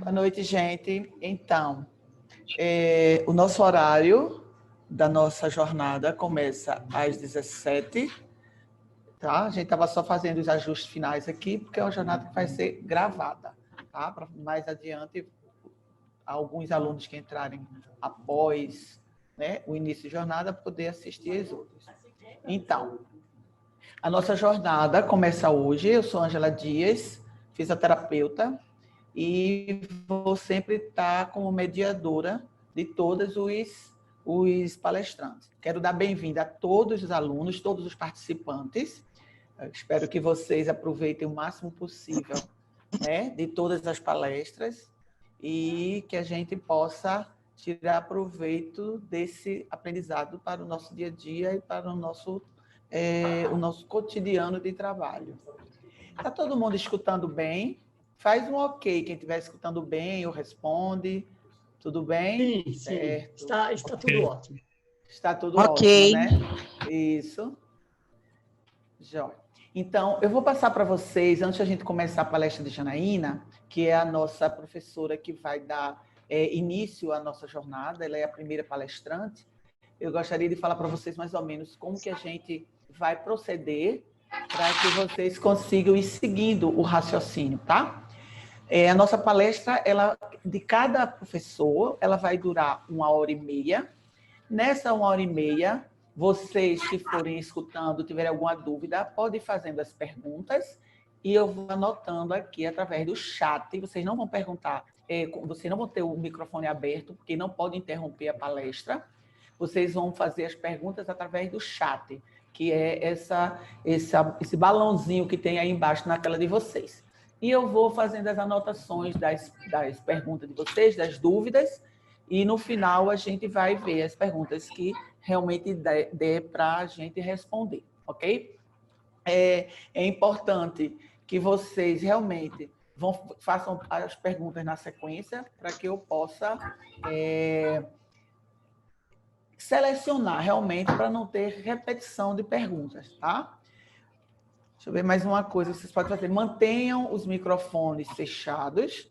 Boa noite, gente. Então, o nosso horário da nossa jornada começa às 17, tá? A gente estava só fazendo os ajustes finais aqui, porque é uma jornada que vai ser gravada, tá? Para mais adiante, alguns alunos que entrarem após, né, o início de jornada, poder assistir as outras. Então, a nossa jornada começa hoje. Eu sou Ângela Dias, fisioterapeuta, e vou sempre estar como mediadora de todos os palestrantes. Quero dar bem-vinda a todos os alunos, todos os participantes. Eu espero que vocês aproveitem o máximo possível, né, de todas as palestras e que a gente possa tirar proveito desse aprendizado para o nosso dia a dia e para o nosso cotidiano de trabalho. Está todo mundo escutando bem? Faz um ok, quem estiver escutando bem, ou responde. Tudo bem? Sim, certo. Está tudo ótimo. Está tudo ótimo, né? Isso. Jóia. Então, eu vou passar para vocês, antes de a gente começar a palestra de Janaína, que é a nossa professora que vai dar início à nossa jornada, ela é a primeira palestrante. Eu gostaria de falar para vocês mais ou menos como que a gente vai proceder para que vocês consigam ir seguindo o raciocínio, tá? A nossa palestra, de cada professor, ela vai durar 1h30. Nessa 1h30, vocês que forem escutando, tiverem alguma dúvida, podem ir fazendo as perguntas e eu vou anotando aqui através do chat. Vocês não vão perguntar, vocês não vão ter o microfone aberto, porque não pode interromper a palestra. Vocês vão fazer as perguntas através do chat, que é esse balãozinho que tem aí embaixo na tela de vocês. E eu vou fazendo as anotações das perguntas de vocês, das dúvidas, e no final a gente vai ver as perguntas que realmente dê para a gente responder, ok? É importante que vocês realmente façam as perguntas na sequência para que eu possa selecionar realmente para não ter repetição de perguntas, tá? Deixa eu ver mais uma coisa que vocês podem fazer. Mantenham os microfones fechados,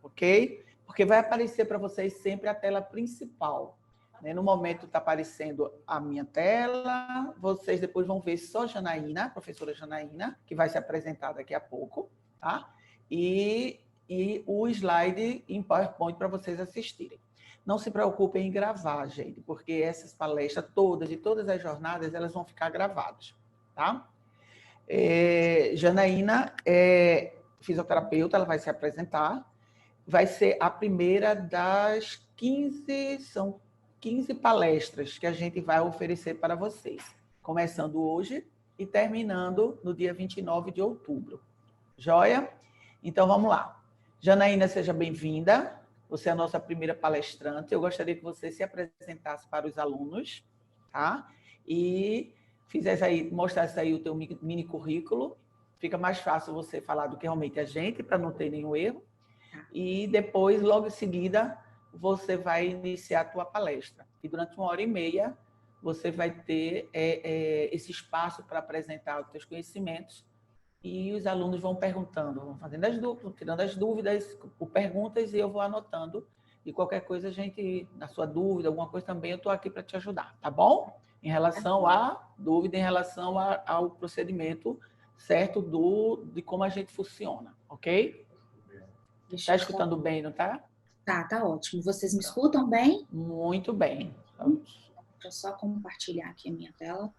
ok? Porque vai aparecer para vocês sempre a tela principal. Né? No momento está aparecendo a minha tela, vocês depois vão ver só Janaína, a professora Janaína, que vai se apresentar daqui a pouco, tá? E o slide em PowerPoint para vocês assistirem. Não se preocupem em gravar, gente, porque essas palestras todas, de todas as jornadas, elas vão ficar gravadas, tá? Janaína é fisioterapeuta, ela vai se apresentar. Vai ser a primeira das 15, são 15 palestras que a gente vai oferecer para vocês, começando hoje e terminando no dia 29 de outubro. Joia? Então, vamos lá. Janaína, seja bem-vinda. Você é a nossa primeira palestrante. Eu gostaria que você se apresentasse para os alunos, tá? E mostrasse aí o teu mini currículo. Fica mais fácil você falar do que realmente a gente, para não ter nenhum erro. E depois, logo em seguida, você vai iniciar a tua palestra. E durante 1h30, você vai ter esse espaço para apresentar os teus conhecimentos e os alunos vão perguntando, vão fazendo tirando as dúvidas por perguntas e eu vou anotando. E qualquer coisa, a gente, na sua dúvida, alguma coisa também, eu estou aqui para te ajudar, tá bom? Em relação à dúvida, em relação ao procedimento certo de como a gente funciona, ok? Está escutando bem, não está? Tá ótimo. Vocês me escutam bem? Muito bem. Deixa eu só compartilhar aqui a minha tela.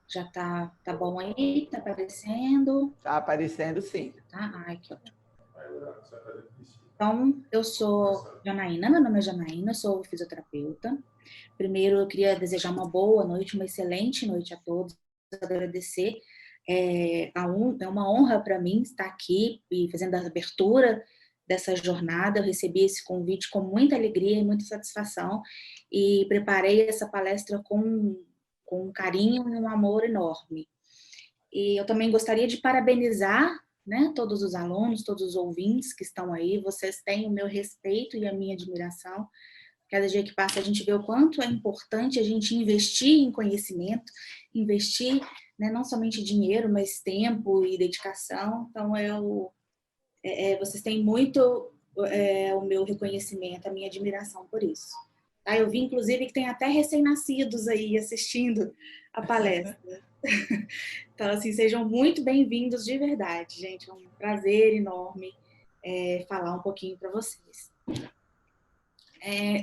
Já tá bom aí? Tá aparecendo? Está aparecendo, sim. Tá? Ai, que ótimo. Então, eu sou Janaína, meu nome é Janaína, sou fisioterapeuta. Primeiro, eu queria desejar uma boa noite, uma excelente noite a todos, agradecer. É uma honra para mim estar aqui e fazendo a abertura dessa jornada. Eu recebi esse convite com muita alegria e muita satisfação e preparei essa palestra com um carinho e um amor enorme. E eu também gostaria de parabenizar, né, todos os alunos, todos os ouvintes que estão aí. Vocês têm o meu respeito e a minha admiração. Cada dia que passa, a gente vê o quanto é importante a gente investir em conhecimento, investir, né, não somente dinheiro, mas tempo e dedicação. Então, vocês têm muito o meu reconhecimento, a minha admiração por isso. Tá? Eu vi, inclusive, que tem até recém-nascidos aí assistindo a palestra. Então, assim, sejam muito bem-vindos de verdade, gente. É um prazer enorme falar um pouquinho para vocês.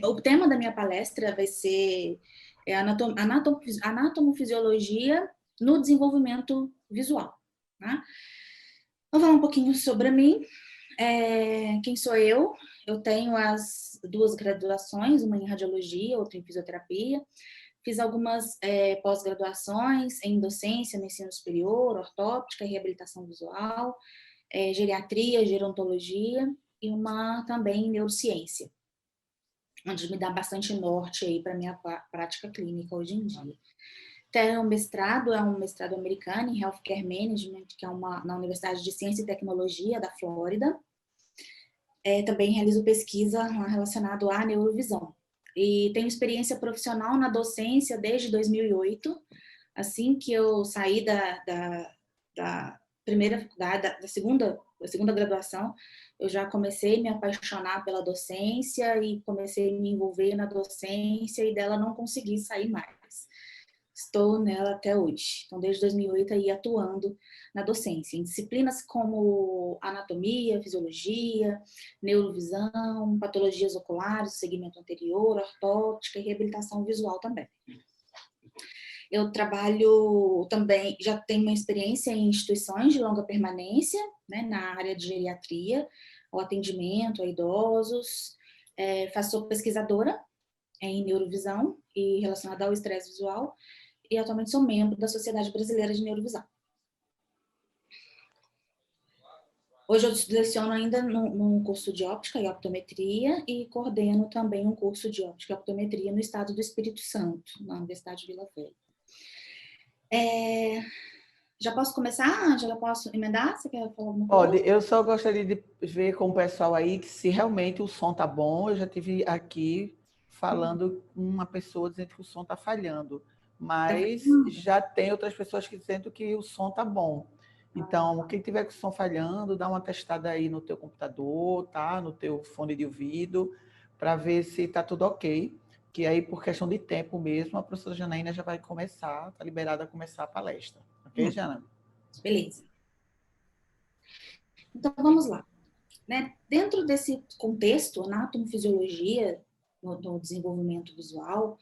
O tema da minha palestra vai ser anatomofisiologia no desenvolvimento visual. Tá? Vou falar um pouquinho sobre mim. Quem sou eu? Eu tenho as 2 graduações, uma em radiologia, outra em fisioterapia. Fiz algumas pós-graduações em docência no ensino superior, ortóptica e reabilitação visual, geriatria, gerontologia e uma também em neurociência, onde me dá bastante norte aí para minha prática clínica hoje em dia. Tenho um mestrado, é um mestrado americano em Healthcare Management, que é na Universidade de Ciência e Tecnologia da Flórida. Também realizo pesquisa relacionada à neurovisão. E tenho experiência profissional na docência desde 2008. Assim que eu saí da segunda graduação, eu já comecei a me apaixonar pela docência e comecei a me envolver na docência e dela não consegui sair mais. Estou nela até hoje. Então, desde 2008, aí atuando na docência, em disciplinas como anatomia, fisiologia, neurovisão, patologias oculares, segmento anterior, ortóptica e reabilitação visual também. Eu trabalho também, já tenho uma experiência em instituições de longa permanência, né, na área de geriatria, o atendimento a idosos. Sou pesquisadora em neurovisão e relacionada ao estresse visual, e atualmente sou membro da Sociedade Brasileira de Neurovisão. Hoje eu leciono ainda num curso de óptica e optometria e coordeno também um curso de óptica e optometria no estado do Espírito Santo, na Universidade de Vila Velha. Já posso começar? Já posso emendar? Você quer falar alguma coisa? Pode. Eu só gostaria de ver com o pessoal aí que se realmente o som tá bom. Eu já tive aqui falando com uma pessoa dizendo que o som tá falhando, mas já tem outras pessoas que dizendo que o som tá bom. Então, quem tiver com o som falhando, dá uma testada aí no teu computador, tá? No teu fone de ouvido, para ver se tá tudo ok. Que aí, por questão de tempo mesmo, a professora Janaína já vai começar, tá liberada a começar a palestra. Ok, Jana? Beleza. Então, vamos lá. Né? Dentro desse contexto, anatomofisiologia no desenvolvimento visual,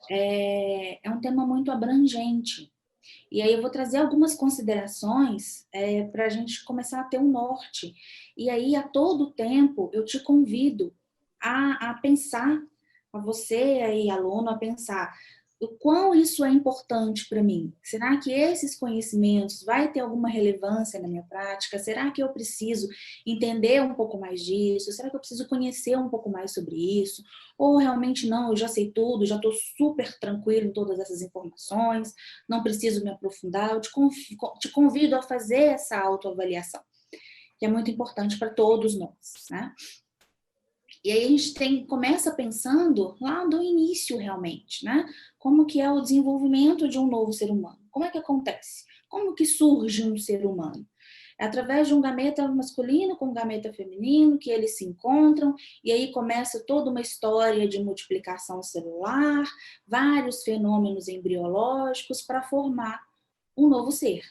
é um tema muito abrangente. E aí eu vou trazer algumas considerações para a gente começar a ter um norte. E aí, a todo tempo, eu te convido a pensar, a você aí, aluno, a pensar o quão isso é importante para mim. Será que esses conhecimentos vai ter alguma relevância na minha prática? Será que eu preciso entender um pouco mais disso? Será que eu preciso conhecer um pouco mais sobre isso? Ou realmente não, eu já sei tudo, já estou super tranquilo em todas essas informações, não preciso me aprofundar. Eu te convido a fazer essa autoavaliação, que é muito importante para todos nós, né? E aí a gente começa pensando lá do início realmente, né? Como que é o desenvolvimento de um novo ser humano? Como é que acontece? Como que surge um ser humano? É através de um gameta masculino com um gameta feminino que eles se encontram e aí começa toda uma história de multiplicação celular, vários fenômenos embriológicos para formar um novo ser.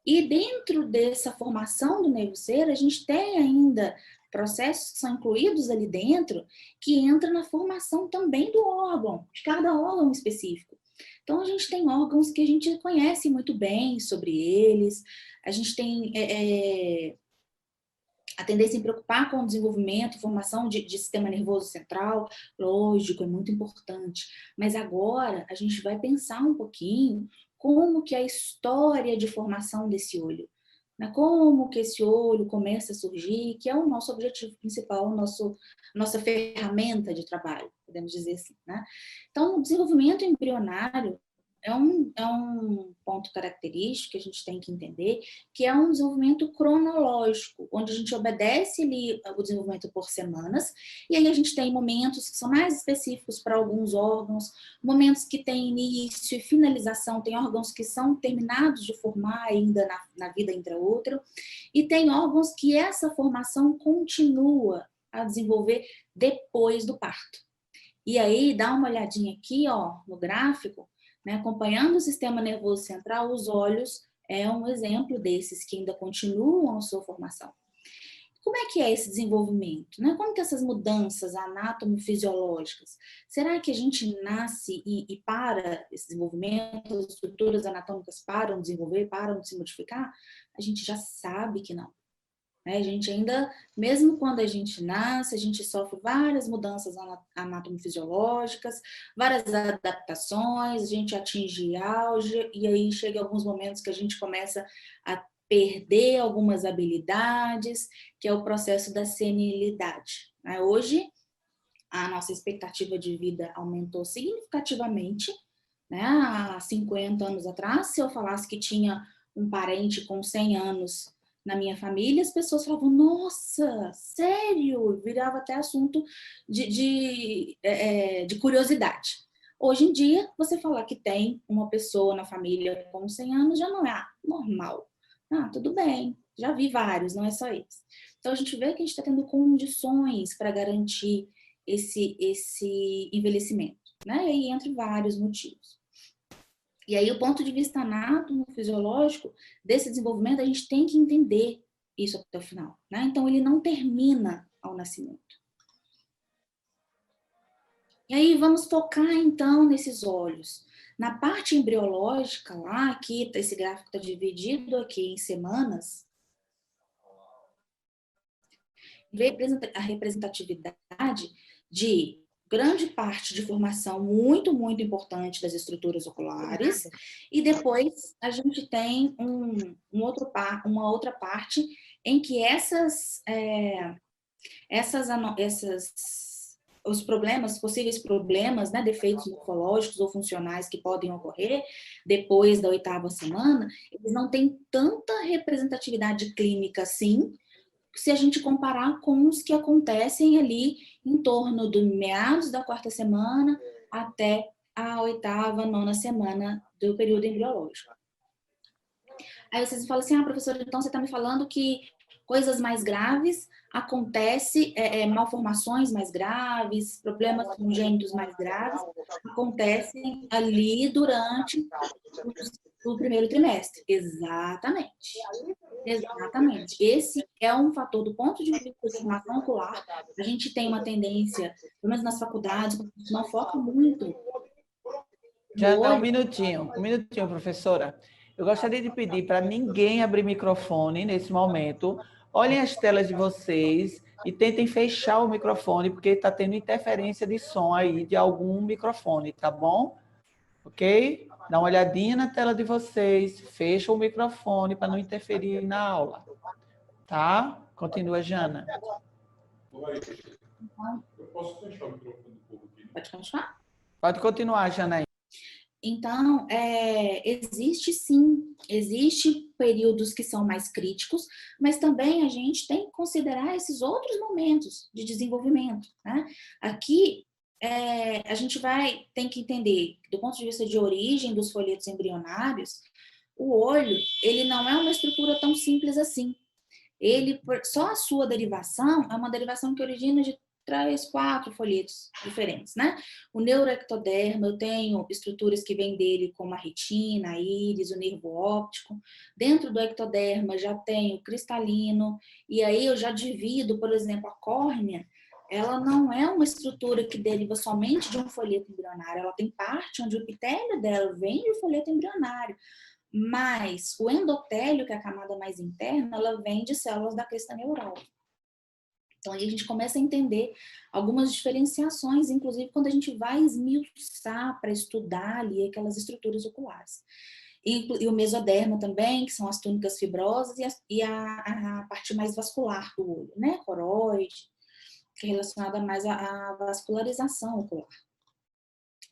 E dentro dessa formação do novo ser, a gente tem ainda processos que são incluídos ali dentro, que entra na formação também do órgão, de cada órgão específico. Então, a gente tem órgãos que a gente conhece muito bem sobre eles, a gente tem a tendência em preocupar com o desenvolvimento, formação de sistema nervoso central, lógico, é muito importante. Mas agora, a gente vai pensar um pouquinho como que é a história de formação desse olho, né? Como que esse olho começa a surgir, que é o nosso objetivo principal, nossa ferramenta de trabalho, podemos dizer assim, né? Então, o desenvolvimento embrionário é um ponto característico que a gente tem que entender, que é um desenvolvimento cronológico, onde a gente obedece ali o desenvolvimento por semanas, e aí a gente tem momentos que são mais específicos para alguns órgãos, momentos que têm início e finalização, tem órgãos que são terminados de formar ainda na vida intraútero, e tem órgãos que essa formação continua a desenvolver depois do parto. E aí, dá uma olhadinha aqui, ó, no gráfico, né, acompanhando o sistema nervoso central, os olhos é um exemplo desses que ainda continuam a sua formação. Como é que é esse desenvolvimento? Né? Como que essas mudanças anatomofisiológicas? Será que a gente nasce e para esse desenvolvimento, as estruturas anatômicas param de desenvolver, param de se modificar? A gente já sabe que não. A gente ainda, mesmo quando a gente nasce, a gente sofre várias mudanças anatomofisiológicas, várias adaptações, a gente atinge auge, e aí chega alguns momentos que a gente começa a perder algumas habilidades, que é o processo da senilidade. Hoje, a nossa expectativa de vida aumentou significativamente, né? Há 50 anos atrás, se eu falasse que tinha um parente com 100 anos na minha família, as pessoas falavam, nossa, sério? Virava até assunto de curiosidade. Hoje em dia, você falar que tem uma pessoa na família com 100 anos já não é normal. Tudo bem, já vi vários, não é só esse. Então, a gente vê que a gente está tendo condições para garantir esse envelhecimento, né? E entre vários motivos. E aí, o ponto de vista anatomofisiológico desse desenvolvimento, a gente tem que entender isso até o final, né? Então, ele não termina ao nascimento. E aí, vamos focar, então, nesses olhos. Na parte embriológica, lá, aqui, esse gráfico está dividido aqui em semanas, a representatividade de grande parte de formação muito, muito importante das estruturas oculares, e depois a gente tem uma outra parte em que os problemas, possíveis problemas, né, defeitos morfológicos ou funcionais que podem ocorrer depois da 8ª semana, eles não têm tanta representatividade clínica assim, se a gente comparar com os que acontecem ali em torno do meados da 4ª semana até a 8ª, 9ª semana do período embriológico. Aí vocês falam assim, professora, então você está me falando que coisas mais graves acontecem, malformações mais graves, problemas congênitos mais graves, acontecem ali durante o primeiro trimestre. Exatamente. Exatamente. Esse é um fator do ponto de vista de formação ocular. A gente tem uma tendência, pelo menos nas faculdades, a gente não foca muito. Já dá um minutinho, professora. Eu gostaria de pedir para ninguém abrir microfone nesse momento. Olhem as telas de vocês e tentem fechar o microfone, porque está tendo interferência de som aí de algum microfone, tá bom? Ok? Dá uma olhadinha na tela de vocês, fecha o microfone para não interferir na aula. Tá? Continua, Jana. Eu posso fechar o microfone um pouco aqui? Pode continuar? Pode continuar, Jana. Então, existe períodos que são mais críticos, mas também a gente tem que considerar esses outros momentos de desenvolvimento, né? Aqui, a gente tem que entender, do ponto de vista de origem dos folhetos embrionários, o olho, ele não é uma estrutura tão simples assim. Só a sua derivação é uma derivação que origina de 3, 4 folhetos diferentes, né? O neuroectoderma, eu tenho estruturas que vêm dele, como a retina, a íris, o nervo óptico. Dentro do ectoderma já tenho cristalino, e aí eu já divido, por exemplo, a córnea, ela não é uma estrutura que deriva somente de um folheto embrionário, ela tem parte onde o epitélio dela vem do folheto embrionário, mas o endotélio, que é a camada mais interna, ela vem de células da crista neural. Então, aí a gente começa a entender algumas diferenciações, inclusive quando a gente vai esmiuçar para estudar ali aquelas estruturas oculares. E o mesoderma também, que são as túnicas fibrosas, e a parte mais vascular do olho, né? Coroide, que é relacionada mais à vascularização ocular.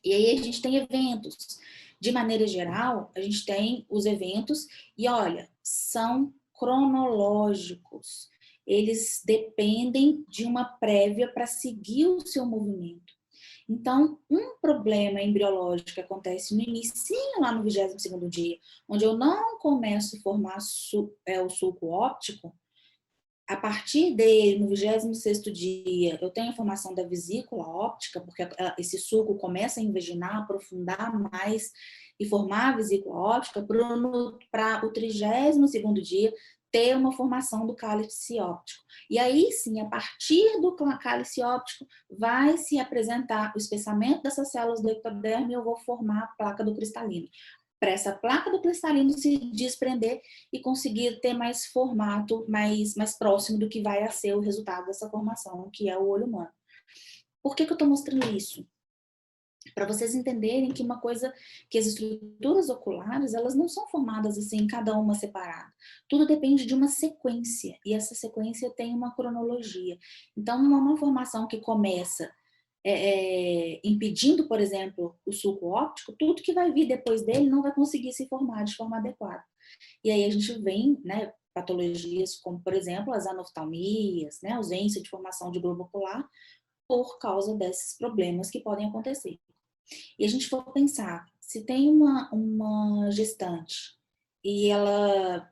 E aí a gente tem eventos. De maneira geral, a gente tem os eventos, e olha, são cronológicos. Eles dependem de uma prévia para seguir o seu movimento. Então, um problema embriológico que acontece no início, lá no 22º dia, onde eu não começo a formar o sulco óptico, a partir dele, no 26º dia, eu tenho a formação da vesícula óptica, porque esse suco começa a invaginar, aprofundar mais e formar a vesícula óptica, para o 32º dia ter uma formação do cálice óptico. E aí sim, a partir do cálice óptico, vai se apresentar o espessamento dessas células do ectoderme e eu vou formar a placa do cristalino. Para essa placa do cristalino se desprender e conseguir ter mais formato, mais próximo do que vai a ser o resultado dessa formação, que é o olho humano. Por que eu estou mostrando isso? Para vocês entenderem que uma coisa, que as estruturas oculares, elas não são formadas assim, cada uma separada. Tudo depende de uma sequência, e essa sequência tem uma cronologia. Então, uma formação que começa impedindo, por exemplo, o sulco óptico, tudo que vai vir depois dele não vai conseguir se formar de forma adequada. E aí a gente vem, né, patologias como, por exemplo, as anoftalmias, né, ausência de formação de globo ocular, por causa desses problemas que podem acontecer. E a gente for pensar, se tem uma gestante e ela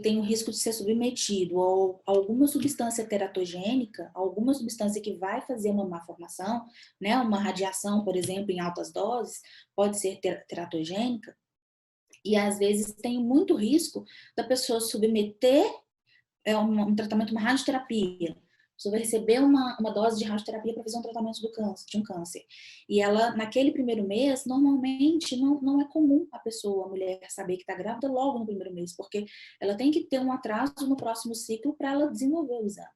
tem o risco de ser submetido a alguma substância teratogênica, alguma substância que vai fazer uma má formação, né? Uma radiação, por exemplo, em altas doses, pode ser teratogênica, e às vezes tem muito risco da pessoa submeter um tratamento, uma radioterapia. A pessoa vai receber uma dose de radioterapia para fazer um tratamento de um câncer. E ela, naquele primeiro mês, normalmente não é comum a mulher, saber que está grávida logo no primeiro mês, porque ela tem que ter um atraso no próximo ciclo para ela desenvolver o exame.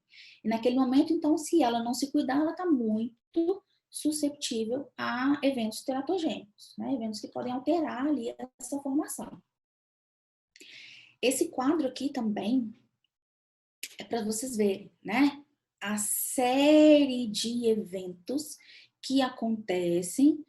E naquele momento, então, se ela não se cuidar, ela está muito susceptível a eventos teratogênicos, né? Eventos que podem alterar ali essa formação. Esse quadro aqui também é para vocês verem, né? A série de eventos que acontecem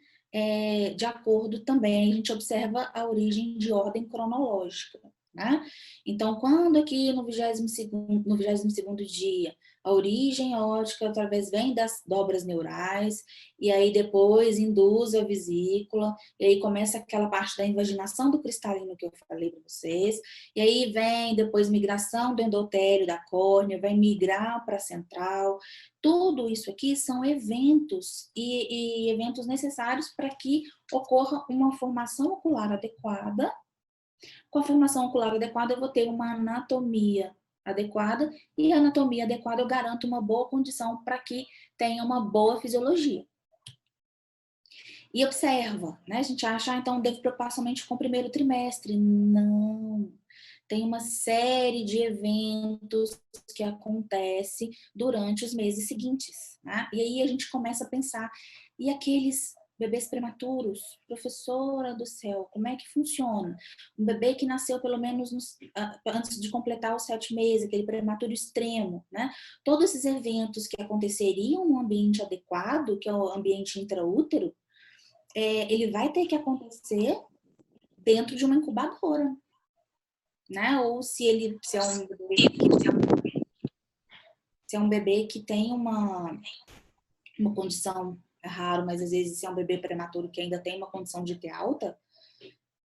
de acordo também, a gente observa a origem de ordem cronológica, né? Então, quando aqui no 22º dia, a origem óptica através vem das dobras neurais, e aí depois induz a vesícula, e aí começa aquela parte da invaginação do cristalino que eu falei para vocês, e aí vem depois migração do endotélio da córnea, vai migrar para a central. Tudo isso aqui são eventos e eventos necessários para que ocorra uma formação ocular adequada. Com a formação ocular adequada, eu vou ter uma anatomia adequada, e a anatomia adequada eu garanto uma boa condição para que tenha uma boa fisiologia. E observa, né? A gente acha, então, devo preocupar somente com o primeiro trimestre. Não. Tem uma série de eventos que acontecem durante os meses seguintes, né? E aí a gente começa a pensar, e aqueles bebês prematuros? Professora do céu, como é que funciona? Um bebê que nasceu pelo menos antes de completar os 7 meses, aquele prematuro extremo, né? Todos esses eventos que aconteceriam num ambiente adequado, que é o ambiente intraútero, ele vai ter que acontecer dentro de uma incubadora, né? Ou se é um bebê que tem uma condição, é raro, mas às vezes se é um bebê prematuro que ainda tem uma condição de ter alta,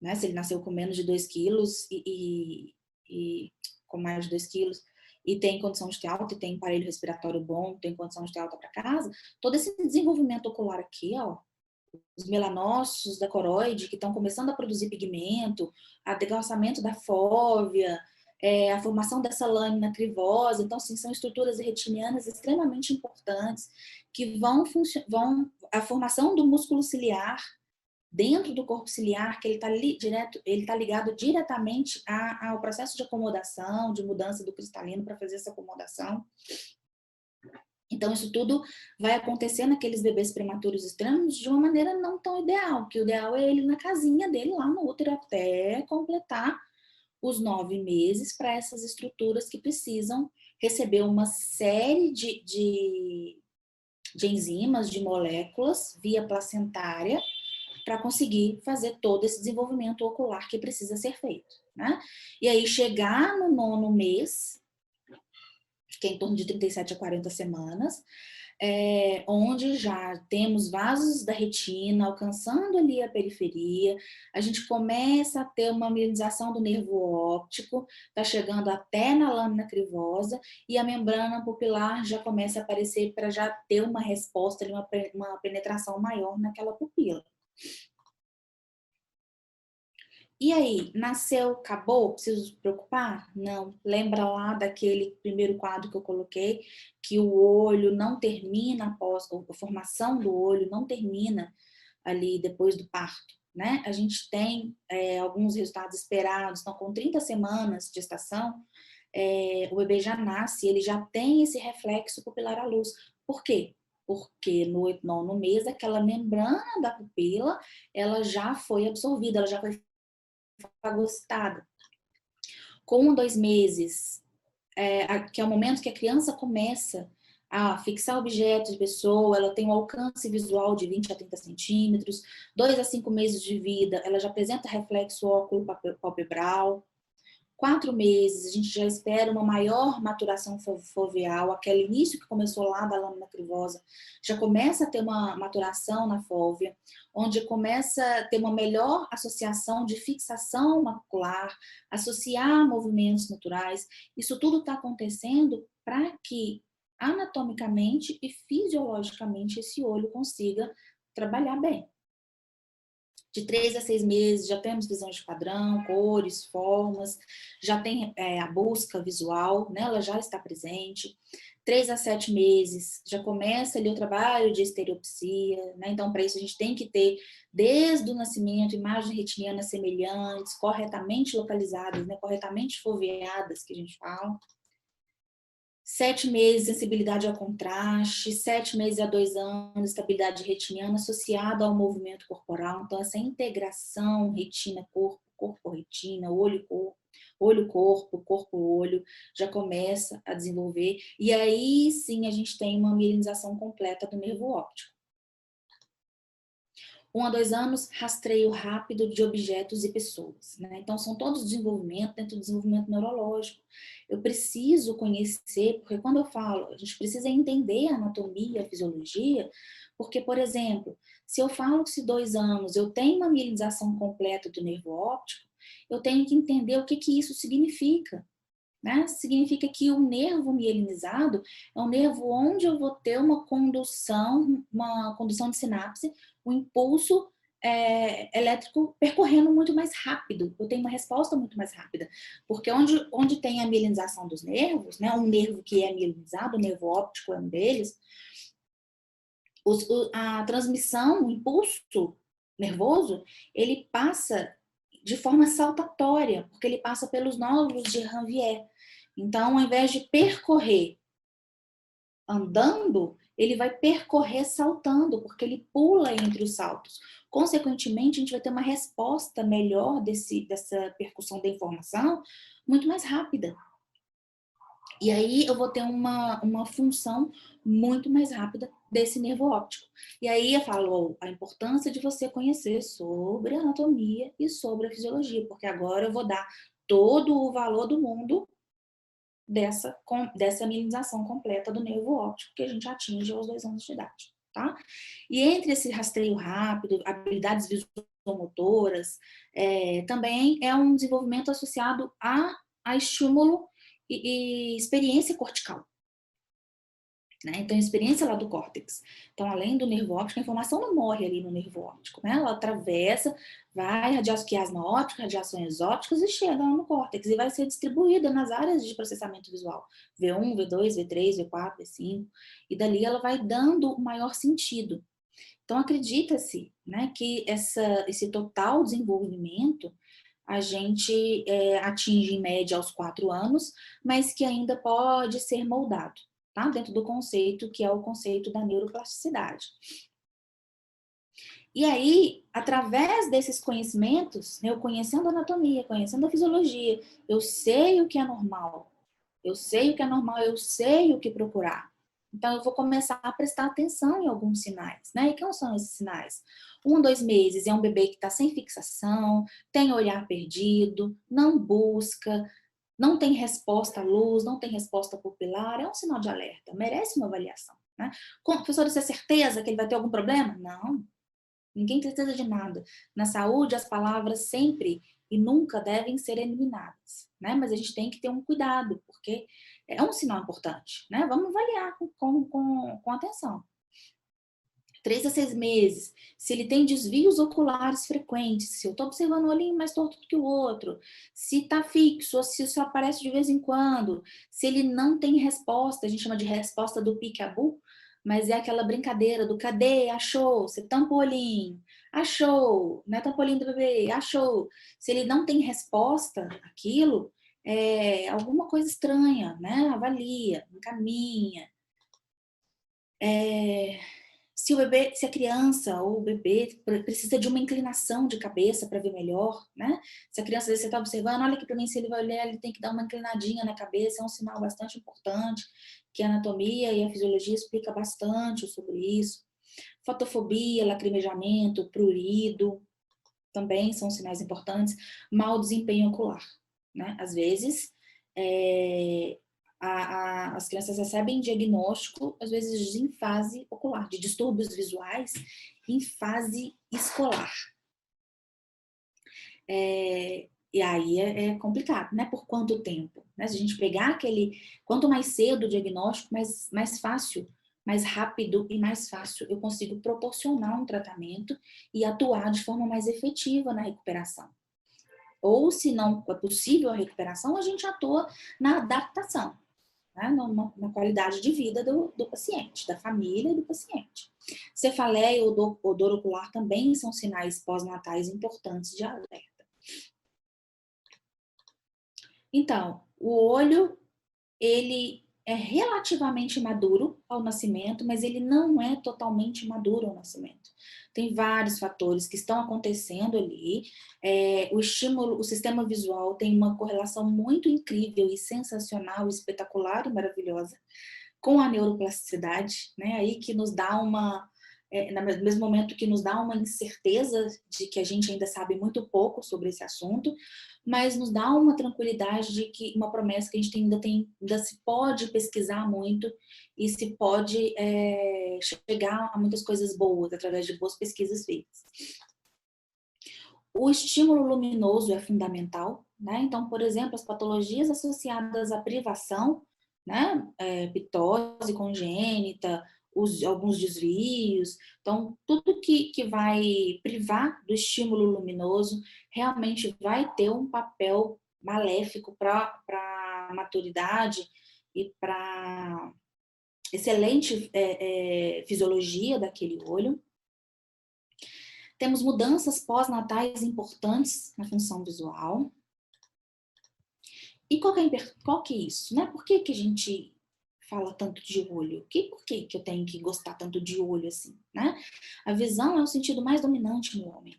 né? Se ele nasceu com menos de 2 quilos e com mais de 2 quilos e tem condição de ter alta, e tem aparelho respiratório bom, tem condição de ter alta para casa, todo esse desenvolvimento ocular aqui, ó, os melanócitos da coroide que estão começando a produzir pigmento, o degalçamento da fóvea, a formação dessa lâmina crivosa. Então, assim, são estruturas retinianas extremamente importantes que a formação do músculo ciliar dentro do corpo ciliar, que ele tá ligado diretamente ao processo de acomodação, de mudança do cristalino para fazer essa acomodação. Então, isso tudo vai acontecer naqueles bebês prematuros extremos de uma maneira não tão ideal, que o ideal é ele na casinha dele, lá no útero, até completar os 9 meses para essas estruturas que precisam receber uma série de enzimas, de moléculas via placentária para conseguir fazer todo esse desenvolvimento ocular que precisa ser feito, né? E aí, chegar no 9º mês, que é em torno de 37 a 40 semanas, onde já temos vasos da retina alcançando ali a periferia, a gente começa a ter uma mielinização do nervo óptico, está chegando até na lâmina crivosa, e a membrana pupilar já começa a aparecer para já ter uma resposta, uma penetração maior naquela pupila. E aí, nasceu, acabou? Preciso se preocupar? Não. Lembra lá daquele primeiro quadro que eu coloquei, que o olho não termina após, a formação do olho não termina ali depois do parto, né? A gente tem alguns resultados esperados, então com 30 semanas de gestação, o bebê já nasce, ele já tem esse reflexo pupilar à luz. Por quê? Porque no 9º mês, aquela membrana da pupila, ela já foi absorvida, ela já foi fagocitada. Com 1, 2 meses, que é o momento que a criança começa a fixar objetos de pessoa, ela tem um alcance visual de 20 a 30 centímetros, 2 a 5 meses de vida, ela já apresenta reflexo óculo palpebral. 4 meses, a gente já espera uma maior maturação foveal, aquele início que começou lá da lâmina crivosa, já começa a ter uma maturação na fóvea, onde começa a ter uma melhor associação de fixação macular, associar movimentos naturais. Isso tudo está acontecendo para que anatomicamente e fisiologicamente esse olho consiga trabalhar bem. De 3 a 6 meses, já temos visão de padrão, cores, formas, já tem a busca visual, né? Ela já está presente. 3 a 7 meses, já começa ali o trabalho de estereopsia, né? Então, para isso, a gente tem que ter, desde o nascimento, imagens retinianas semelhantes, corretamente localizadas, né? Corretamente foveadas, que a gente fala. 7 meses, sensibilidade ao contraste, 7 meses a 2 anos, estabilidade retiniana associada ao movimento corporal. Então, essa integração retina-corpo, corpo-retina, olho-corpo, olho-corpo, corpo-olho, já começa a desenvolver. E aí, sim, a gente tem uma mielinização completa do nervo óptico. 1 a 2 anos, rastreio rápido de objetos e pessoas, né? Então, são todos desenvolvimento dentro do desenvolvimento neurológico. Eu preciso conhecer, porque quando eu falo, a gente precisa entender a anatomia, a fisiologia, porque, por exemplo, se eu falo que se 2 anos eu tenho uma mielinização completa do nervo óptico, eu tenho que entender o que isso significa. Né? Significa que o nervo mielinizado é um nervo onde eu vou ter uma condução de sinapse, um impulso elétrico percorrendo muito mais rápido. Eu tenho uma resposta muito mais rápida. Porque onde tem a mielinização dos nervos, né? Um nervo que é mielinizado, o nervo óptico é um deles, a transmissão, o impulso nervoso, ele passa de forma saltatória, porque ele passa pelos nódulos de Ranvier. Então, ao invés de percorrer andando, ele vai percorrer saltando, porque ele pula entre os saltos. Consequentemente, a gente vai ter uma resposta melhor dessa percussão da informação muito mais rápida. E aí eu vou ter uma função muito mais rápida desse nervo óptico. E aí eu falo a importância de você conhecer sobre a anatomia e sobre a fisiologia, porque agora eu vou dar todo o valor do mundo dessa mielinização completa do nervo óptico que a gente atinge aos 2 anos de idade, tá? E entre esse rastreio rápido, habilidades visuomotoras, também é um desenvolvimento associado a estímulo e experiência cortical. Né? Então, experiência lá do córtex. Então, além do nervo óptico, a informação não morre ali no nervo óptico, né? Ela atravessa, vai quiasma óptica, radiações ópticas e chega lá no córtex e vai ser distribuída nas áreas de processamento visual. V1, V2, V3, V4, V5. E dali ela vai dando o maior sentido. Então, acredita-se, né, que esse total desenvolvimento a gente atinge em média aos 4 anos, mas que ainda pode ser moldado. Tá? Dentro do conceito, que é o conceito da neuroplasticidade. E aí, através desses conhecimentos, eu conhecendo a anatomia, conhecendo a fisiologia, eu sei o que é normal, eu sei o que é normal, eu sei o que procurar. Então, eu vou começar a prestar atenção em alguns sinais, né? E quais são esses sinais? 1, 2 meses é um bebê que está sem fixação, tem olhar perdido, não busca, não tem resposta à luz, não tem resposta pupilar, é um sinal de alerta, merece uma avaliação. Né? Professora, você tem certeza que ele vai ter algum problema? Não, ninguém tem certeza de nada. Na saúde, as palavras sempre e nunca devem ser eliminadas, né? Mas a gente tem que ter um cuidado, porque é um sinal importante, né? Vamos avaliar com atenção. 3 a 6 meses, se ele tem desvios oculares frequentes, se eu estou observando um olhinho mais torto do que o outro, se está fixo ou se isso aparece de vez em quando, se ele não tem resposta, a gente chama de resposta do peek-a-boo, mas é aquela brincadeira do cadê, achou, você tampa o olhinho, achou, né, tampa o olhinho do bebê, achou. Se ele não tem resposta àquilo, é alguma coisa estranha, né, avalia, encaminha. Se a criança ou o bebê precisa de uma inclinação de cabeça para ver melhor, né? Se a criança, você está observando, olha aqui para mim, se ele vai olhar, ele tem que dar uma inclinadinha na cabeça, é um sinal bastante importante, que a anatomia e a fisiologia explica bastante sobre isso. Fotofobia, lacrimejamento, prurido, também são sinais importantes. Mau desempenho ocular, né? Às vezes, as crianças recebem diagnóstico, às vezes em fase ocular, de distúrbios visuais em fase escolar. E aí é complicado, né? Por quanto tempo? Né? Se a gente pegar quanto mais cedo o diagnóstico, mais fácil, mais rápido e mais fácil eu consigo proporcionar um tratamento e atuar de forma mais efetiva na recuperação. Ou, se não é possível a recuperação, a gente atua na adaptação, né? Na qualidade de vida do paciente, da família e do paciente. Cefaleia e odor ocular também são sinais pós-natais importantes de alerta. Então, o olho, ele é relativamente maduro ao nascimento, mas ele não é totalmente maduro ao nascimento. Tem vários fatores que estão acontecendo ali. O estímulo, o sistema visual tem uma correlação muito incrível e sensacional, espetacular e maravilhosa com a neuroplasticidade, né? Aí que nos dá no mesmo momento que nos dá uma incerteza de que a gente ainda sabe muito pouco sobre esse assunto, mas nos dá uma tranquilidade de que uma promessa que a gente ainda se pode pesquisar muito e se pode chegar a muitas coisas boas através de boas pesquisas feitas. O estímulo luminoso é fundamental, né? Então, por exemplo, as patologias associadas à privação, né? Ptose congênita, alguns desvios. Então, tudo que vai privar do estímulo luminoso realmente vai ter um papel maléfico para a maturidade e para excelente fisiologia daquele olho. Temos mudanças pós-natais importantes na função visual. E qual que é isso, né? Por que a gente fala tanto de olho? Por que eu tenho que gostar tanto de olho assim, né? A visão é o sentido mais dominante no homem.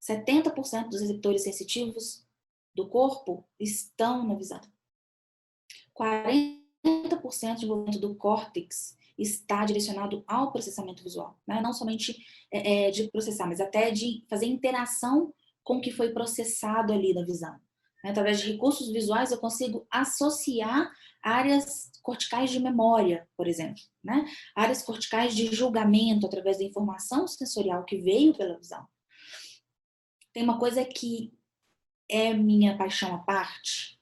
70% dos receptores sensitivos do corpo estão na visão. 40% de envolvimento do córtex está direcionado ao processamento visual, né? Não somente de processar, mas até de fazer interação com o que foi processado ali na visão. Através de recursos visuais eu consigo associar áreas corticais de memória, por exemplo, né? Áreas corticais de julgamento através da informação sensorial que veio pela visão. Tem uma coisa que é minha paixão à parte,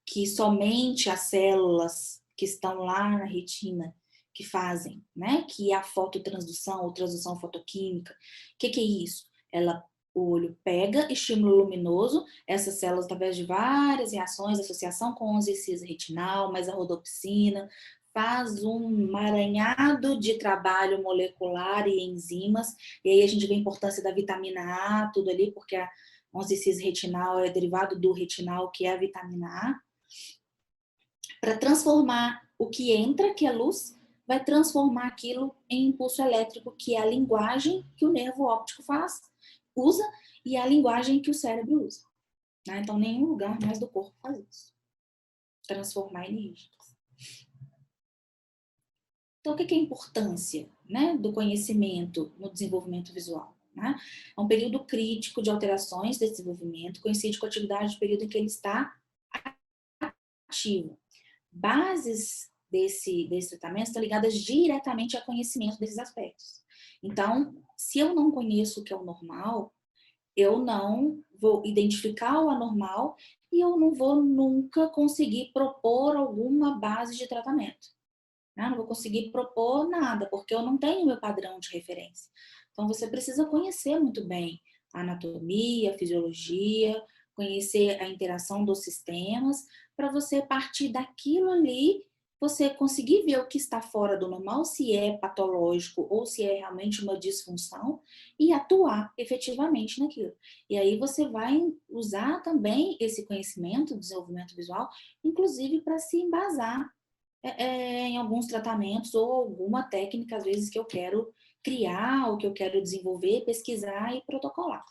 que somente as células que estão lá na retina que fazem, né? Que é a fototransdução ou transdução fotoquímica. O que é isso? O olho pega estímulo luminoso, essas células, através de várias reações, associação com 11-cis retinal, mais a rodopsina, faz um emaranhado de trabalho molecular e enzimas, e aí a gente vê a importância da vitamina A, tudo ali, porque a 11-cis retinal é derivado do retinal, que é a vitamina A, para transformar o que entra, que é a luz, vai transformar aquilo em impulso elétrico, que é a linguagem que o nervo óptico usa e a linguagem que o cérebro usa. Né? Então, nenhum lugar mais do corpo faz isso. Transformar energias. Então, o que é a importância, né, do conhecimento no desenvolvimento visual? Né? É um período crítico de alterações desse desenvolvimento, coincide com a atividade do período em que ele está ativo. Bases desse tratamento estão ligadas diretamente ao conhecimento desses aspectos. Então, se eu não conheço o que é o normal, eu não vou identificar o anormal e eu não vou nunca conseguir propor alguma base de tratamento. Não vou conseguir propor nada, porque eu não tenho meu padrão de referência. Então, você precisa conhecer muito bem a anatomia, a fisiologia, conhecer a interação dos sistemas, para você partir daquilo ali, você conseguir ver o que está fora do normal, se é patológico ou se é realmente uma disfunção, e atuar efetivamente naquilo. E aí você vai usar também esse conhecimento do desenvolvimento visual, inclusive para se embasar em alguns tratamentos ou alguma técnica, às vezes, que eu quero criar, ou que eu quero desenvolver, pesquisar e protocolar.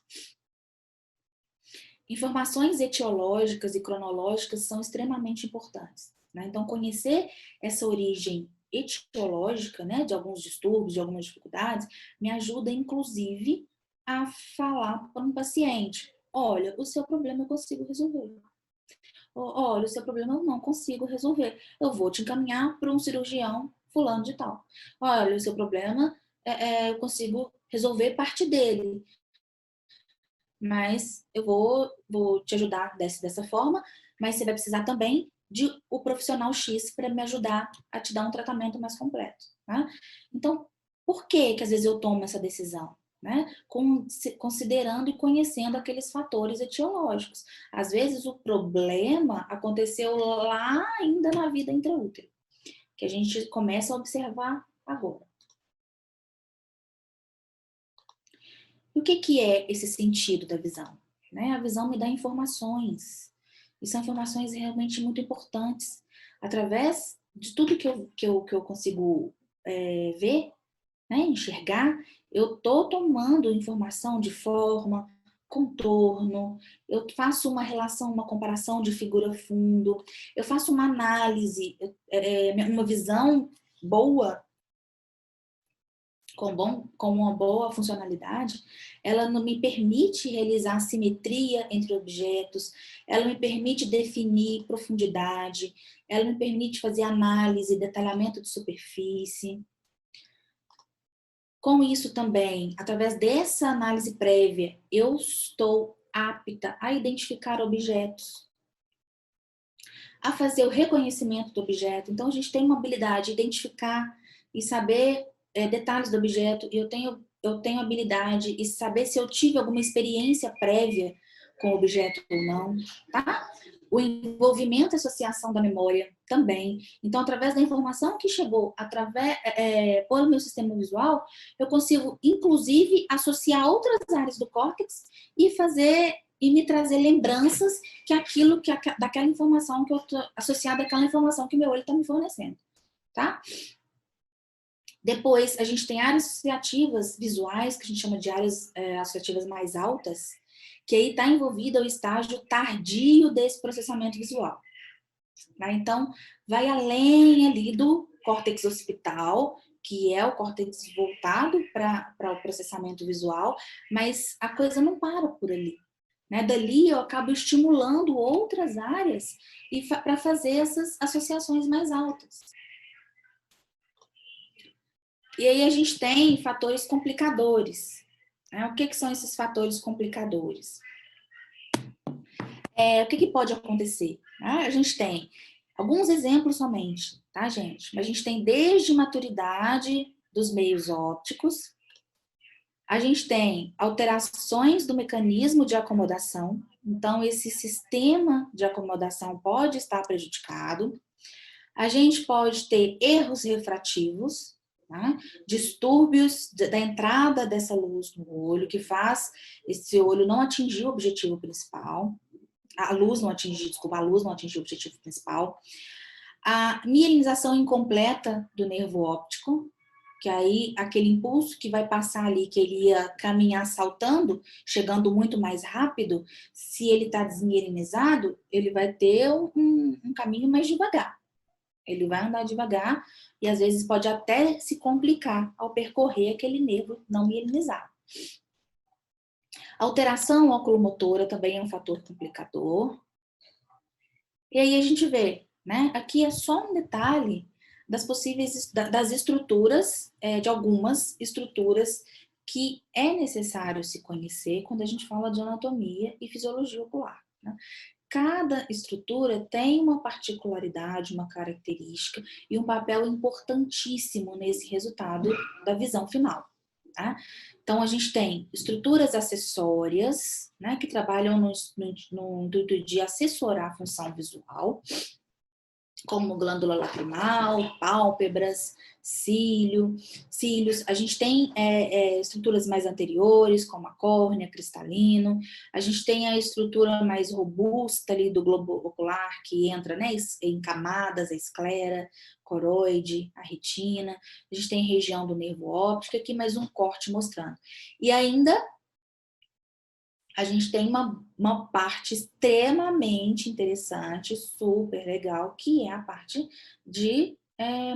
Informações etiológicas e cronológicas são extremamente importantes, né? Então, conhecer essa origem etiológica, né, de alguns distúrbios, de algumas dificuldades, me ajuda, inclusive, a falar para um paciente: olha, o seu problema eu consigo resolver. Olha, o seu problema eu não consigo resolver. Eu vou te encaminhar para um cirurgião fulano de tal. Olha, o seu problema eu consigo resolver parte dele, mas eu vou te ajudar dessa forma, mas você vai precisar também de o profissional X para me ajudar a te dar um tratamento mais completo. Tá? Então, por que às vezes eu tomo essa decisão? Né? Considerando e conhecendo aqueles fatores etiológicos. Às vezes o problema aconteceu lá ainda na vida intraútero, que a gente começa a observar agora. E o que é esse sentido da visão? Né? A visão me dá informações, e são informações realmente muito importantes. Através de tudo que eu consigo ver, né, enxergar, eu estou tomando informação de forma, contorno, eu faço uma relação, uma comparação de figura-fundo, eu faço uma análise, uma visão boa, com uma boa funcionalidade, ela não me permite realizar simetria entre objetos, ela me permite definir profundidade, ela me permite fazer análise, detalhamento de superfície. Com isso também, através dessa análise prévia, eu estou apta a identificar objetos, a fazer o reconhecimento do objeto. Então, a gente tem uma habilidade de identificar e saber detalhes do objeto, e eu tenho habilidade de saber se eu tive alguma experiência prévia com o objeto ou não, tá? O envolvimento e associação da memória também. Então, através da informação que chegou pelo meu sistema visual, eu consigo, inclusive, associar outras áreas do córtex e me trazer lembranças daquela informação que eu estou associada àquela informação que meu olho está me fornecendo, tá? Depois, a gente tem áreas associativas visuais, que a gente chama de áreas associativas mais altas, que aí está envolvido o estágio tardio desse processamento visual. Tá? Então, vai além ali do córtex occipital, que é o córtex voltado para o processamento visual, mas a coisa não para por ali. Né? Dali eu acabo estimulando outras áreas para fazer essas associações mais altas. E aí a gente tem fatores complicadores. Né? O que são esses fatores complicadores? O que pode acontecer? A gente tem alguns exemplos somente, tá, gente? Mas a gente tem desde maturidade dos meios ópticos, a gente tem alterações do mecanismo de acomodação, então esse sistema de acomodação pode estar prejudicado. A gente pode ter erros refrativos, tá? Distúrbios da entrada dessa luz no olho, que faz esse olho não atingir o objetivo principal. A luz não atingir o objetivo principal. A mielinização incompleta do nervo óptico, que aí aquele impulso que vai passar ali, que ele ia caminhar saltando, chegando muito mais rápido, se ele está desmielinizado, ele vai ter um caminho mais devagar. Ele vai andar devagar e às vezes pode até se complicar ao percorrer aquele nervo não mielinizado. Alteração oculomotora também é um fator complicador. E aí a gente vê, né? Aqui é só um detalhe, das estruturas, de algumas estruturas que é necessário se conhecer quando a gente fala de anatomia e fisiologia ocular, né? Cada estrutura tem uma particularidade, uma característica e um papel importantíssimo nesse resultado da visão final, tá? Então, a gente tem estruturas acessórias, né, que trabalham no intuito de assessorar a função visual, como glândula lacrimal, pálpebras, cílios. A gente tem estruturas mais anteriores, como a córnea, cristalino. A gente tem a estrutura mais robusta ali do globo ocular, que entra, né, em camadas, a esclera, coroide, a retina. A gente tem a região do nervo óptico, aqui mais um corte mostrando. E ainda a gente tem uma parte extremamente interessante, super legal, que é a parte de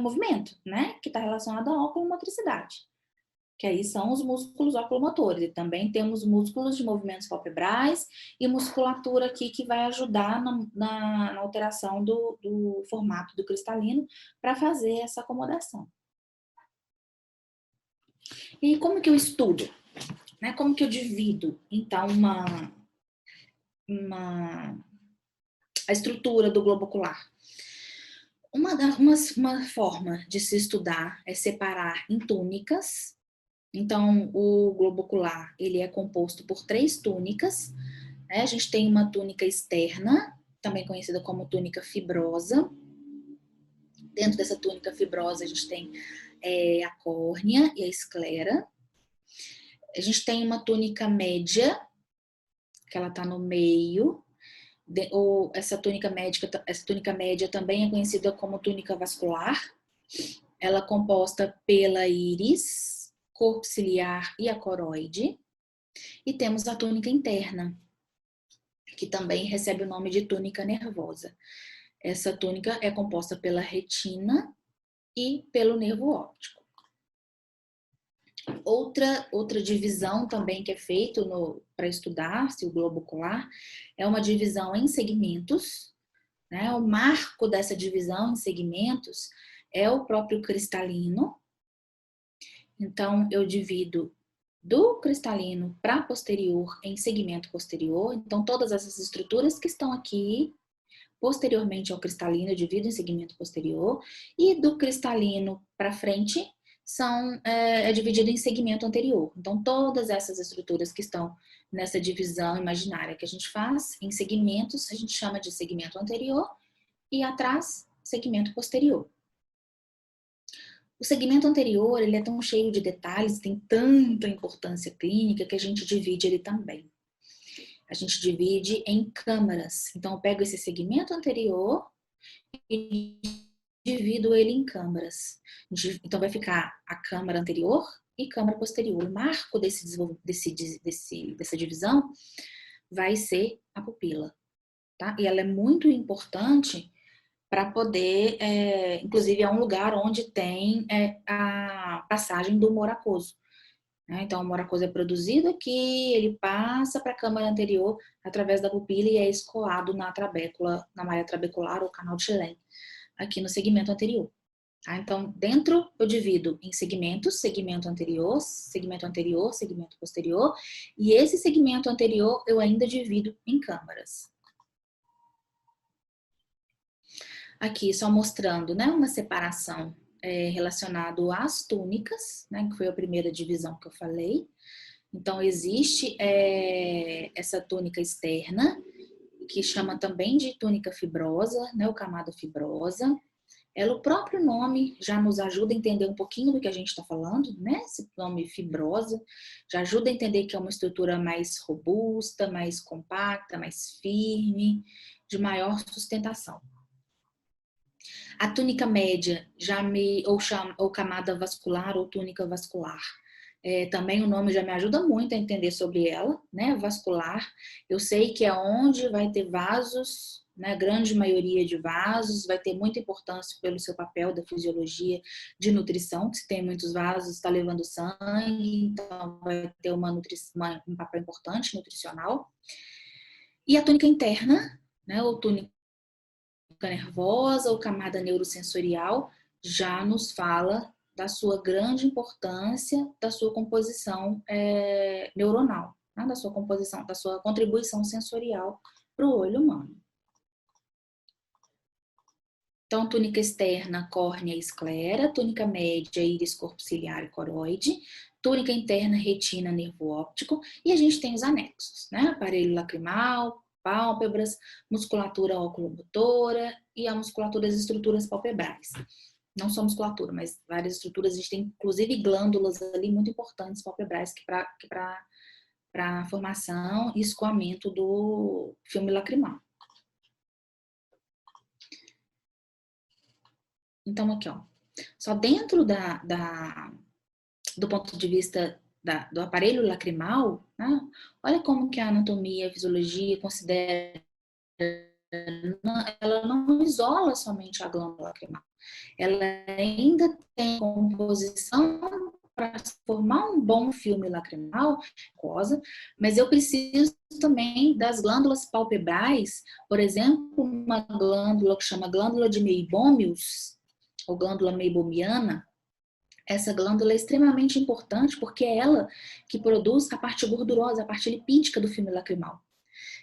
movimento, né? Que está relacionada à oculomotricidade. Que aí são os músculos oculomotores. E também temos músculos de movimentos palpebrais e musculatura aqui que vai ajudar na alteração do formato do cristalino para fazer essa acomodação. E como que eu estudo? Né? Como que eu divido, então, a estrutura do globo ocular? Uma forma de se estudar é separar em túnicas. Então, o globo ocular ele é composto por 3 túnicas. Né? A gente tem uma túnica externa, também conhecida como túnica fibrosa. Dentro dessa túnica fibrosa, a gente tem a córnea e a esclera. A gente tem uma túnica média, que ela está no meio. Essa túnica média também é conhecida como túnica vascular. Ela é composta pela íris, corpo ciliar e a coroide. E temos a túnica interna, que também recebe o nome de túnica nervosa. Essa túnica é composta pela retina e pelo nervo óptico. Outra divisão também que é feita para estudar-se o globo ocular é uma divisão em segmentos. Né? O marco dessa divisão em segmentos é o próprio cristalino. Então, eu divido do cristalino para posterior em segmento posterior. Então, todas essas estruturas que estão aqui posteriormente ao cristalino, eu divido em segmento posterior. E do cristalino para frente é dividido em segmento anterior. Então, todas essas estruturas que estão nessa divisão imaginária que a gente faz, em segmentos, a gente chama de segmento anterior e atrás, segmento posterior. O segmento anterior, ele é tão cheio de detalhes, tem tanta importância clínica que a gente divide ele também. A gente divide em câmaras. Então, eu pego esse segmento anterior e divido ele em câmaras. Então, vai ficar a câmara anterior e câmara posterior. O marco dessa divisão vai ser a pupila. Tá? E ela é muito importante para poder, inclusive, é um lugar onde tem a passagem do humor aquoso. Né? Então, o humor aquoso é produzido aqui, ele passa para a câmara anterior através da pupila e é escoado na trabécula, na malha trabecular ou canal de Schillen, aqui no segmento anterior. Tá? Então, dentro eu divido em segmentos, segmento anterior, segmento posterior, e esse segmento anterior eu ainda divido em câmaras. Aqui só mostrando, né, uma separação relacionada às túnicas, né, que foi a primeira divisão que eu falei. Então, existe essa túnica externa, que chama também de túnica fibrosa, né, ou camada fibrosa. O próprio nome já nos ajuda a entender um pouquinho do que a gente está falando, né? Esse nome fibrosa já ajuda a entender que é uma estrutura mais robusta, mais compacta, mais firme, de maior sustentação. A túnica média, ou camada vascular ou túnica vascular. Também o nome já me ajuda muito a entender sobre ela, né? Vascular, eu sei que é onde vai ter vasos, né? Grande maioria de vasos, vai ter muita importância pelo seu papel da fisiologia de nutrição, que se tem muitos vasos, está levando sangue, então vai ter um papel importante nutricional. E a túnica interna, né? Ou túnica nervosa ou camada neurosensorial, já nos fala da sua grande importância, da sua composição neuronal, né? Da sua composição, da sua contribuição sensorial para o olho humano. Então, túnica externa, córnea e esclera, túnica média, íris, corpo ciliar e coroide, túnica interna, retina, nervo óptico, e a gente tem os anexos, né? Aparelho lacrimal, pálpebras, musculatura oculomotora e a musculatura das estruturas palpebrais. Não só musculatura, mas várias estruturas, a gente tem inclusive glândulas ali muito importantes palpebrais para a formação e escoamento do filme lacrimal. Então, aqui, ó, só dentro do ponto de vista do aparelho lacrimal, né, olha como que a anatomia, a fisiologia considera, ela não isola somente a glândula lacrimal, ela ainda tem composição para formar um bom filme lacrimal, mas eu preciso também das glândulas palpebrais, por exemplo, uma glândula que chama glândula de Meibômius, ou glândula meibomiana. Essa glândula é extremamente importante porque é ela que produz a parte gordurosa, a parte lipídica do filme lacrimal.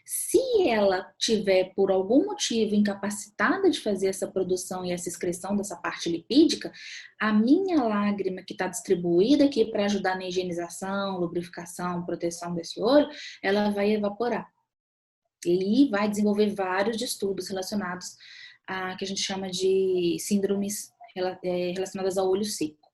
Se ela tiver, por algum motivo, incapacitada de fazer essa produção e essa excreção dessa parte lipídica, a minha lágrima que está distribuída aqui para ajudar na higienização, lubrificação, proteção desse olho, ela vai evaporar. E vai desenvolver vários distúrbios relacionados a que a gente chama de síndromes relacionadas ao olho seco.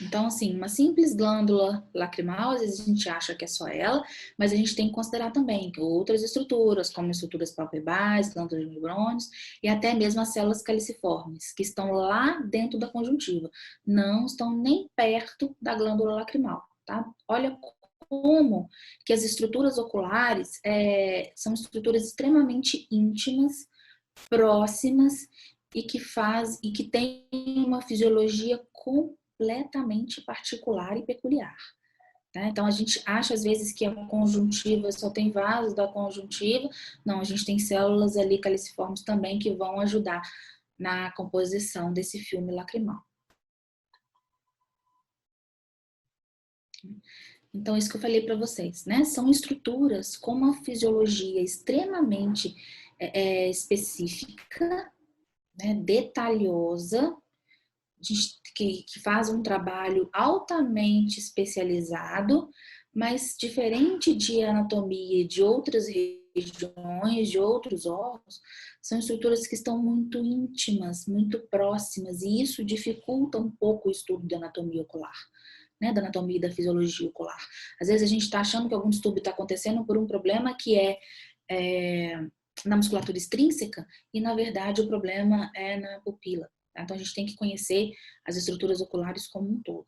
Então, assim, uma simples glândula lacrimal, às vezes a gente acha que é só ela, mas a gente tem que considerar também que outras estruturas, como estruturas palpebrais, glândulas de neurônios e até mesmo as células caliciformes, que estão lá dentro da conjuntiva, não estão nem perto da glândula lacrimal, tá? Olha como que as estruturas oculares são estruturas extremamente íntimas, próximas e que têm uma fisiologia completamente particular e peculiar. Tá? Então, a gente acha às vezes que a conjuntiva só tem vasos da conjuntiva. Não, a gente tem células ali caliciformes também que vão ajudar na composição desse filme lacrimal. Então, isso que eu falei para vocês, né? São estruturas com uma fisiologia extremamente específica, né? Detalhosa, que faz um trabalho altamente especializado, mas diferente de anatomia de outras regiões, de outros órgãos, são estruturas que estão muito íntimas, muito próximas, e isso dificulta um pouco o estudo da anatomia ocular, né, da anatomia e da fisiologia ocular. Às vezes a gente está achando que algum distúrbio está acontecendo por um problema que na musculatura extrínseca, e na verdade o problema é na pupila. Tá? Então a gente tem que conhecer as estruturas oculares como um todo.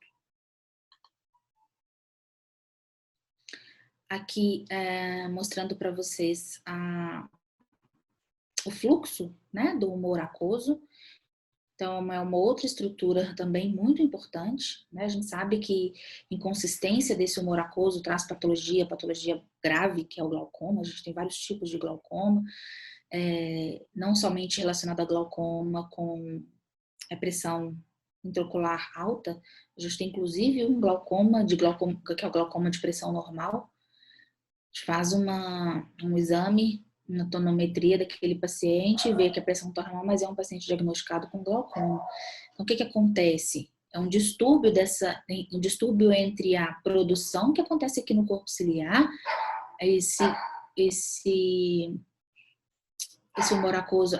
Aqui mostrando para vocês o fluxo, né, do humor aquoso. Então, é uma outra estrutura também muito importante, né? A gente sabe que inconsistência desse humor aquoso traz patologia grave, que é o glaucoma. A gente tem vários tipos de glaucoma, não somente relacionado a glaucoma com pressão intraocular alta. A gente tem inclusive um glaucoma, que é o glaucoma de pressão normal. A gente faz um exame, uma tonometria daquele paciente, vê que a pressão está normal, mas é um paciente diagnosticado com glaucoma. Então, o que acontece? É um distúrbio entre a produção que acontece aqui no corpo ciliar, esse humor aquoso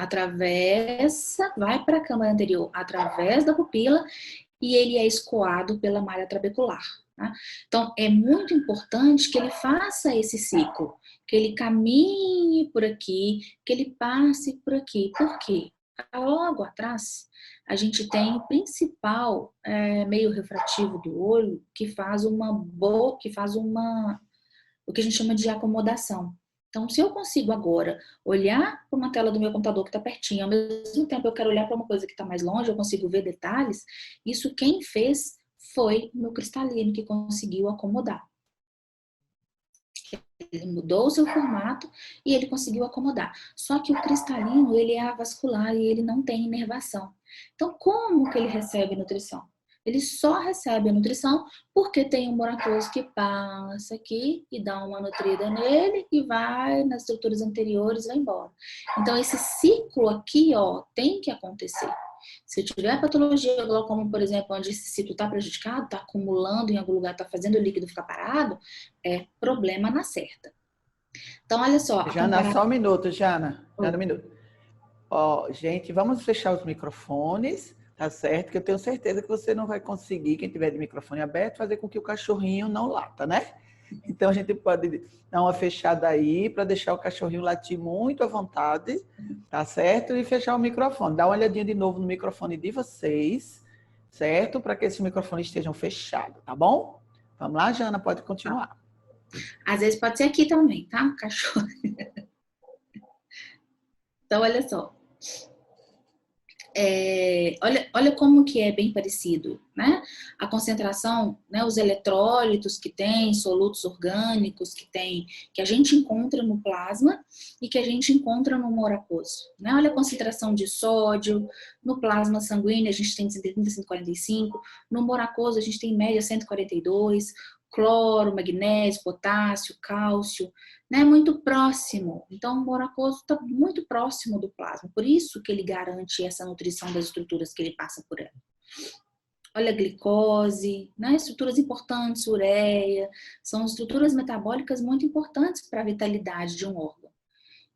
vai para a câmara anterior através da pupila e ele é escoado pela malha trabecular. Tá? Então, é muito importante que ele faça esse ciclo, que ele caminhe por aqui, que ele passe por aqui. Por quê? Logo atrás, a gente tem o principal meio refrativo do olho que faz o que a gente chama de acomodação. Então, se eu consigo agora olhar para uma tela do meu computador que está pertinho, ao mesmo tempo eu quero olhar para uma coisa que está mais longe, eu consigo ver detalhes, isso quem fez foi o meu cristalino, que conseguiu acomodar. Ele mudou o seu formato e ele conseguiu acomodar. Só que o cristalino, ele é avascular e ele não tem inervação. Então, como que ele recebe nutrição? Ele só recebe a nutrição porque tem um moratoso que passa aqui e dá uma nutrida nele e vai nas estruturas anteriores e vai embora. Então, esse ciclo aqui, ó, tem que acontecer. Se tiver patologia glaucoma, por exemplo, onde esse ciclo está prejudicado, está acumulando em algum lugar, está fazendo o líquido ficar parado, é problema na certa. Então, olha só. Jana, só um minuto, Jana. Jana, um minuto. Ó, gente, vamos fechar os microfones, tá certo? Que eu tenho certeza que você não vai conseguir, quem tiver de microfone aberto, fazer com que o cachorrinho não lata, né? Então, a gente pode dar uma fechada aí para deixar o cachorrinho latir muito à vontade, tá certo? E fechar o microfone. Dá uma olhadinha de novo no microfone de vocês, certo? Para que esses microfones estejam fechados, tá bom? Vamos lá, Jana, pode continuar. Às vezes pode ser aqui também, tá? Cachorro. Então, olha só. Olha como que é bem parecido, né? A concentração, né, os eletrólitos que tem, solutos orgânicos que tem, que a gente encontra no plasma e que a gente encontra no humor aquoso, né? Olha a concentração de sódio, no plasma sanguíneo a gente tem 130, 145, no humor aquoso a gente tem em média 142, cloro, magnésio, potássio, cálcio, né, muito próximo. Então, o humor aquoso está muito próximo do plasma. Por isso que ele garante essa nutrição das estruturas que ele passa por ela. Olha a glicose, né, estruturas importantes, ureia, são estruturas metabólicas muito importantes para a vitalidade de um órgão.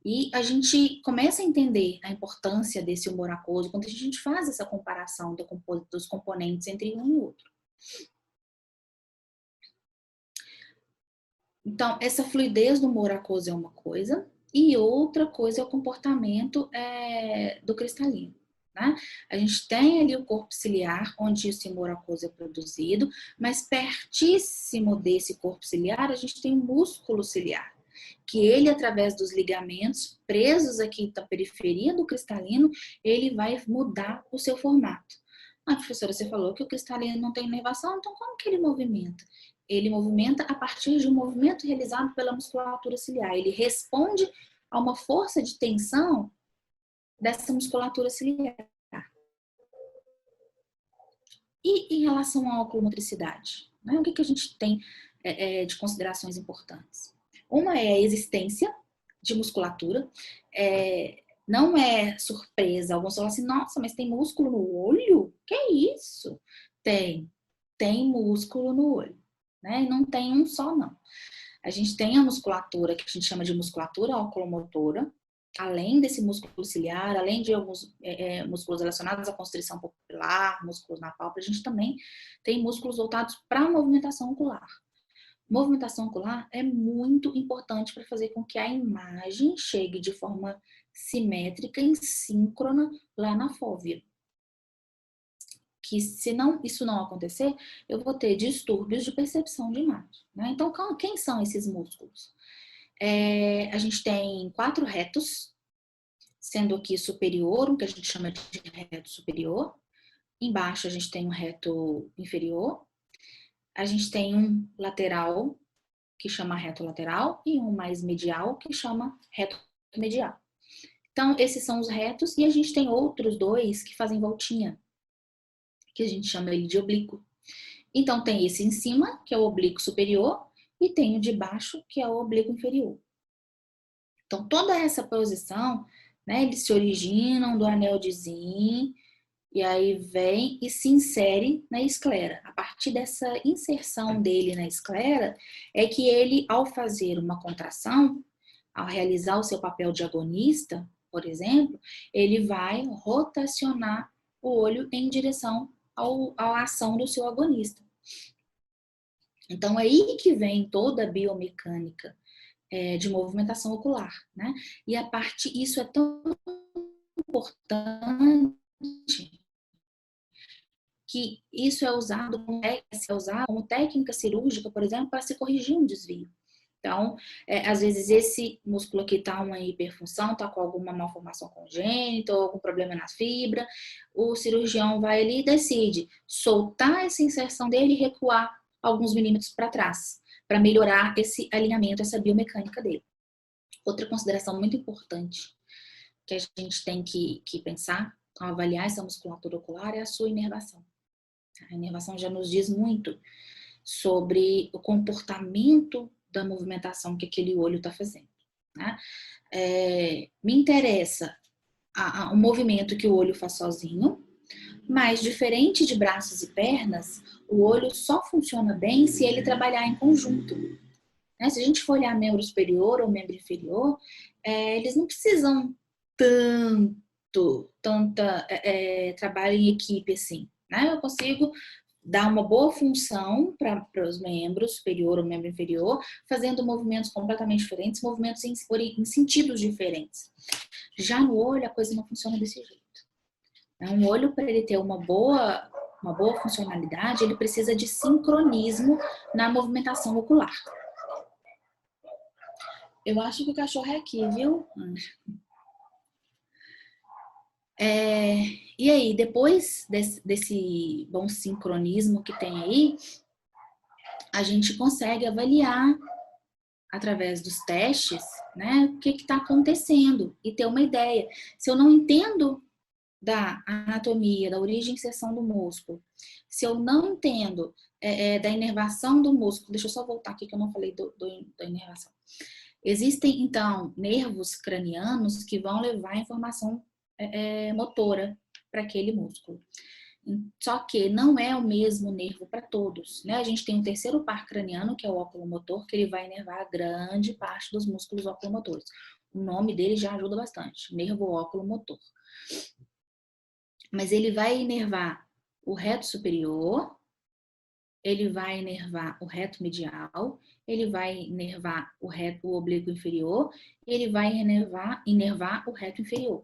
E a gente começa a entender a importância desse humor aquoso quando a gente faz essa comparação dos componentes entre um e outro. Então, essa fluidez do humor aquoso é uma coisa, e outra coisa é o comportamento do cristalino, né? A gente tem ali o corpo ciliar, onde esse humor aquoso é produzido, mas pertíssimo desse corpo ciliar, a gente tem o músculo ciliar, que ele, através dos ligamentos presos aqui na periferia do cristalino, ele vai mudar o seu formato. Ah, professora, você falou que o cristalino não tem inervação, então como que ele movimenta? Ele movimenta a partir de um movimento realizado pela musculatura ciliar. Ele responde a uma força de tensão dessa musculatura ciliar. E em relação à oculomotricidade, né? O que a gente tem de considerações importantes? Uma é a existência de musculatura. Não é surpresa. Alguns falam assim, nossa, mas tem músculo no olho? Que isso? Tem músculo no olho. Né? E não tem um só, não. A gente tem a musculatura, que a gente chama de musculatura oculomotora, além desse músculo ciliar, além de alguns músculos relacionados à constrição pupilar, músculos na pálpebra, a gente também tem músculos voltados para a movimentação ocular. Movimentação ocular é muito importante para fazer com que a imagem chegue de forma simétrica e síncrona lá na fóvea. Que se isso não acontecer, eu vou ter distúrbios de percepção de imagem. Né? Então, quem são esses músculos? A gente tem 4 retos, sendo aqui superior, um que a gente chama de reto superior. Embaixo a gente tem um reto inferior. A gente tem um lateral, que chama reto lateral, e um mais medial, que chama reto medial. Então, esses são os retos, e a gente tem outros 2 que fazem voltinha, que a gente chama ele de oblíquo. Então, tem esse em cima, que é o oblíquo superior, e tem o de baixo, que é o oblíquo inferior. Então, toda essa posição, né, eles se originam do anel de Zinn, e aí vem e se insere na esclera. A partir dessa inserção dele na esclera, é que ele, ao fazer uma contração, ao realizar o seu papel de agonista, por exemplo, ele vai rotacionar o olho em direção à ação do seu agonista. Então, é aí que vem toda a biomecânica de movimentação ocular, né? E isso é tão importante que isso é usado como técnica cirúrgica, por exemplo, para se corrigir um desvio. Então, às vezes esse músculo aqui está uma hiperfunção, está com alguma malformação congênita ou algum problema na fibra, o cirurgião vai ali e decide soltar essa inserção dele e recuar alguns milímetros para trás, para melhorar esse alinhamento, essa biomecânica dele. Outra consideração muito importante que a gente tem que pensar ao avaliar essa musculatura ocular é a sua inervação. A inervação já nos diz muito sobre o comportamento da movimentação que aquele olho está fazendo, né? Me interessa o movimento que o olho faz sozinho, mas diferente de braços e pernas, o olho só funciona bem se ele trabalhar em conjunto. Né? Se a gente for olhar membro superior ou membro inferior, eles não precisam tanta trabalho em equipe assim. Né? Eu consigo dar uma boa função para os membros superior ou membro inferior, fazendo movimentos completamente diferentes, movimentos em sentidos diferentes. Já no olho, a coisa não funciona desse jeito. Um olho, para ele ter uma boa funcionalidade, ele precisa de sincronismo na movimentação ocular. Eu acho que o cachorro é aqui, viu? E aí, depois desse bom sincronismo que tem aí, a gente consegue avaliar, através dos testes, né, o que está acontecendo e ter uma ideia. Se eu não entendo da anatomia, da origem e inserção do músculo, se eu não entendo da inervação do músculo, deixa eu só voltar aqui que eu não falei da inervação. Existem, então, nervos cranianos que vão levar informação motora para aquele músculo. Só que não é o mesmo nervo para todos, né? A gente tem um terceiro par craniano, que é o oculomotor, que ele vai inervar grande parte dos músculos oculomotores. O nome dele já ajuda bastante, nervo oculomotor. Mas ele vai inervar o reto superior, ele vai inervar o reto medial, ele vai inervar o oblíquo inferior, e ele vai inervar o reto inferior.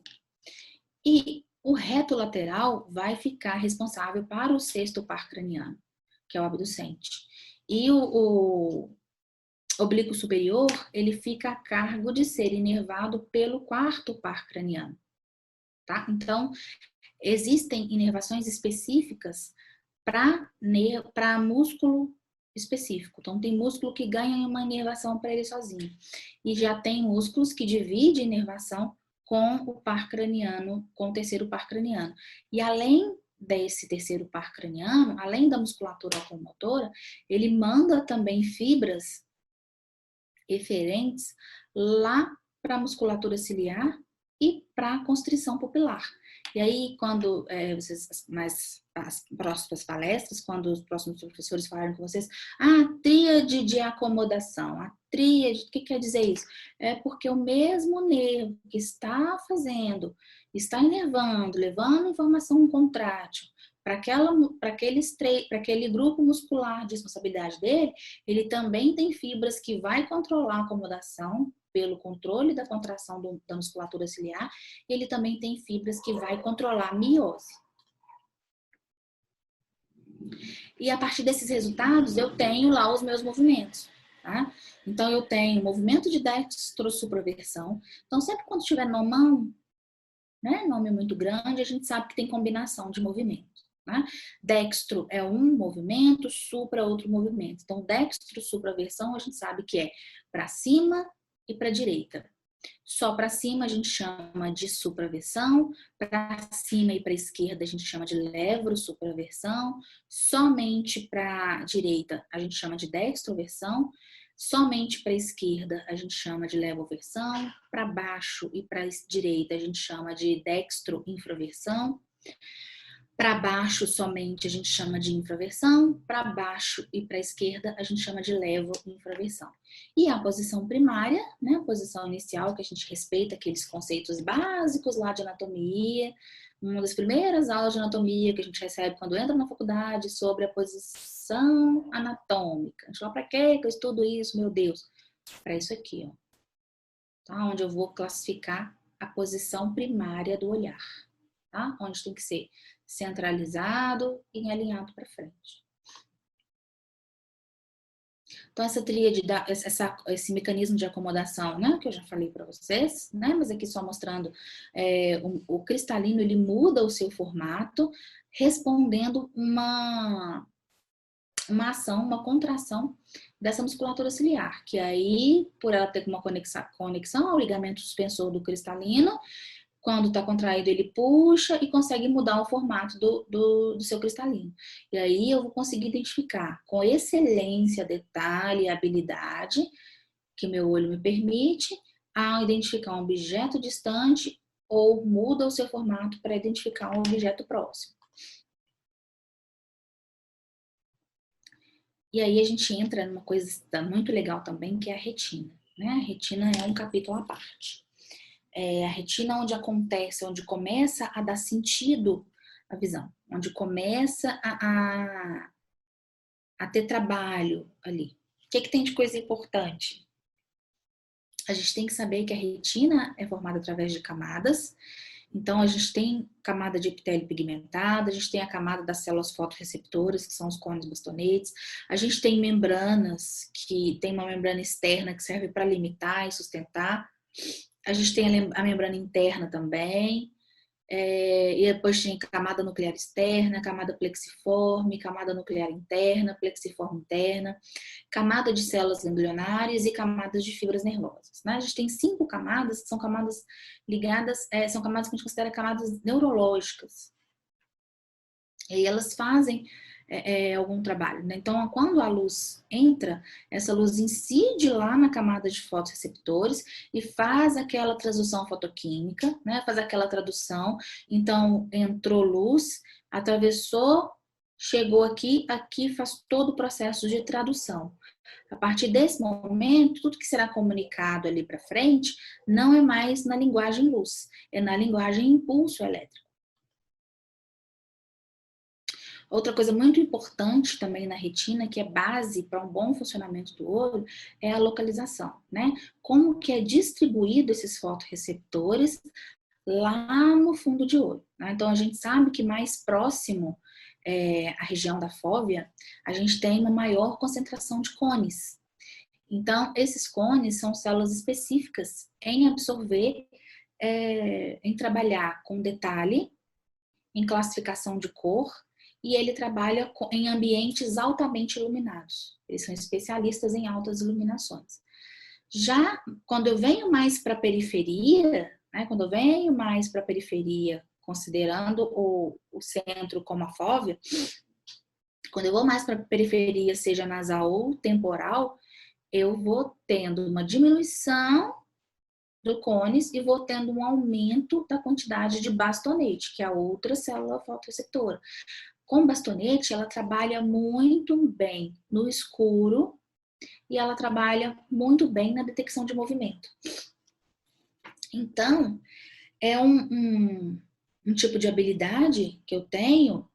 E o reto lateral vai ficar responsável para o sexto par craniano, que é o abducente. E o oblíquo superior, ele fica a cargo de ser inervado pelo quarto par craniano. Tá? Então, existem inervações específicas para músculo específico. Então, tem músculo que ganha uma inervação para ele sozinho. E já tem músculos que dividem inervação com o par craniano, com o terceiro par craniano. E além desse terceiro par craniano, além da musculatura oculomotora, ele manda também fibras eferentes lá para a musculatura ciliar e para a constrição pupilar. E aí, quando as próximas palestras, quando os próximos professores falarem com vocês, tríade de acomodação, a tríade, o que quer dizer isso? É porque o mesmo nervo que está inervando, levando informação contrátil para aquele grupo muscular de responsabilidade dele, ele também tem fibras que vai controlar a acomodação pelo controle da contração da musculatura ciliar, ele também tem fibras que vai controlar a miose. E a partir desses resultados, eu tenho lá os meus movimentos, tá? Então, eu tenho movimento de dextrosupraversão. Então, sempre quando tiver nomão, né, nome muito grande, a gente sabe que tem combinação de movimento. Tá? Dextro é um movimento, supra outro movimento. Então, dextrosupraversão, a gente sabe que é para cima e para a direita. Só para cima a gente chama de supraversão, para cima e para a esquerda a gente chama de levosupraversão, somente para a direita a gente chama de dextroversão, somente para a esquerda a gente chama de levoversão, para baixo e para a direita a gente chama de dextroinfraversão. Para baixo somente a gente chama de infraversão, para baixo e para a esquerda a gente chama de levo-infraversão. E a posição primária, né, a posição inicial, que a gente respeita aqueles conceitos básicos lá de anatomia, uma das primeiras aulas de anatomia que a gente recebe quando entra na faculdade sobre a posição anatômica. A gente fala, para que eu estudo isso, meu Deus? Para isso aqui, ó. Tá? Onde eu vou classificar a posição primária do olhar. Tá? Onde tem que ser centralizado e alinhado para frente. Então, essa tríade, esse mecanismo de acomodação, né, que eu já falei para vocês, né, mas aqui só mostrando, o cristalino, ele muda o seu formato, respondendo uma ação, uma contração dessa musculatura ciliar, que aí, por ela ter uma conexão ao ligamento suspensor do cristalino, quando está contraído, ele puxa e consegue mudar o formato do seu cristalino. E aí eu vou conseguir identificar com excelência, detalhe e habilidade que meu olho me permite, ao identificar um objeto distante ou muda o seu formato para identificar um objeto próximo. E aí a gente entra numa coisa muito legal também, que é a retina, né? A retina é um capítulo à parte. É a retina onde acontece, onde começa a dar sentido à visão, onde começa a ter trabalho ali. O que tem de coisa importante? A gente tem que saber que a retina é formada através de camadas. Então, a gente tem camada de epitélio pigmentado, a gente tem a camada das células fotorreceptoras, que são os cones bastonetes, a gente tem membranas, que tem uma membrana externa que serve para limitar e sustentar, a gente tem a membrana interna também, e depois tem camada nuclear externa, camada plexiforme, camada nuclear interna, plexiforme interna, camada de células ganglionárias e camadas de fibras nervosas. Né? A gente tem 5 camadas, que são camadas ligadas, são camadas que a gente considera camadas neurológicas. E elas fazem algum trabalho. Né? Então, quando a luz entra, essa luz incide lá na camada de fotorreceptores e faz aquela transdução fotoquímica, né? Faz aquela tradução. Então, entrou luz, atravessou, chegou aqui, aqui faz todo o processo de tradução. A partir desse momento, tudo que será comunicado ali para frente não é mais na linguagem luz, é na linguagem impulso elétrico. Outra coisa muito importante também na retina, que é base para um bom funcionamento do olho, é a localização, né? Como que é distribuído esses fotorreceptores lá no fundo de olho. Né? Então, a gente sabe que mais próximo à região da fóvea, a gente tem uma maior concentração de cones. Então, esses cones são células específicas em absorver, em trabalhar com detalhe, em classificação de cor, e ele trabalha em ambientes altamente iluminados. Eles são especialistas em altas iluminações. Já quando eu venho mais para a periferia, né, considerando o centro como a fóvea, quando eu vou mais para a periferia, seja nasal ou temporal, eu vou tendo uma diminuição do cones e vou tendo um aumento da quantidade de bastonete, que é a outra célula fotorreceptora. Com bastonete, ela trabalha muito bem no escuro e ela trabalha muito bem na detecção de movimento. Então, é um tipo de habilidade que eu tenho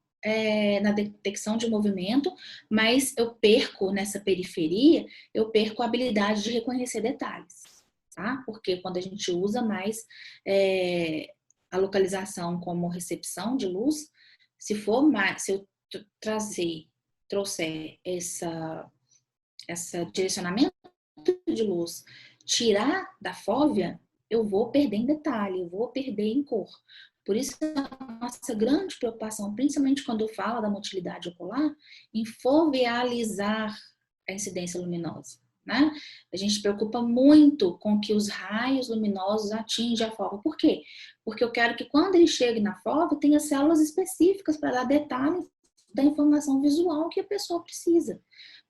na detecção de movimento, mas eu perco nessa periferia, eu perco a habilidade de reconhecer detalhes, tá? Porque quando a gente usa mais a localização como recepção de luz, se eu trouxer essa direcionamento de luz, tirar da fóvea, eu vou perder em detalhe, eu vou perder em cor. Por isso, a nossa grande preocupação, principalmente quando eu falo da motilidade ocular, em fovealizar a incidência luminosa. Né? A gente se preocupa muito com que os raios luminosos atinjam a fóvea. Por quê? Porque eu quero que quando ele chegue na fóvea, tenha células específicas para dar detalhes da informação visual que a pessoa precisa.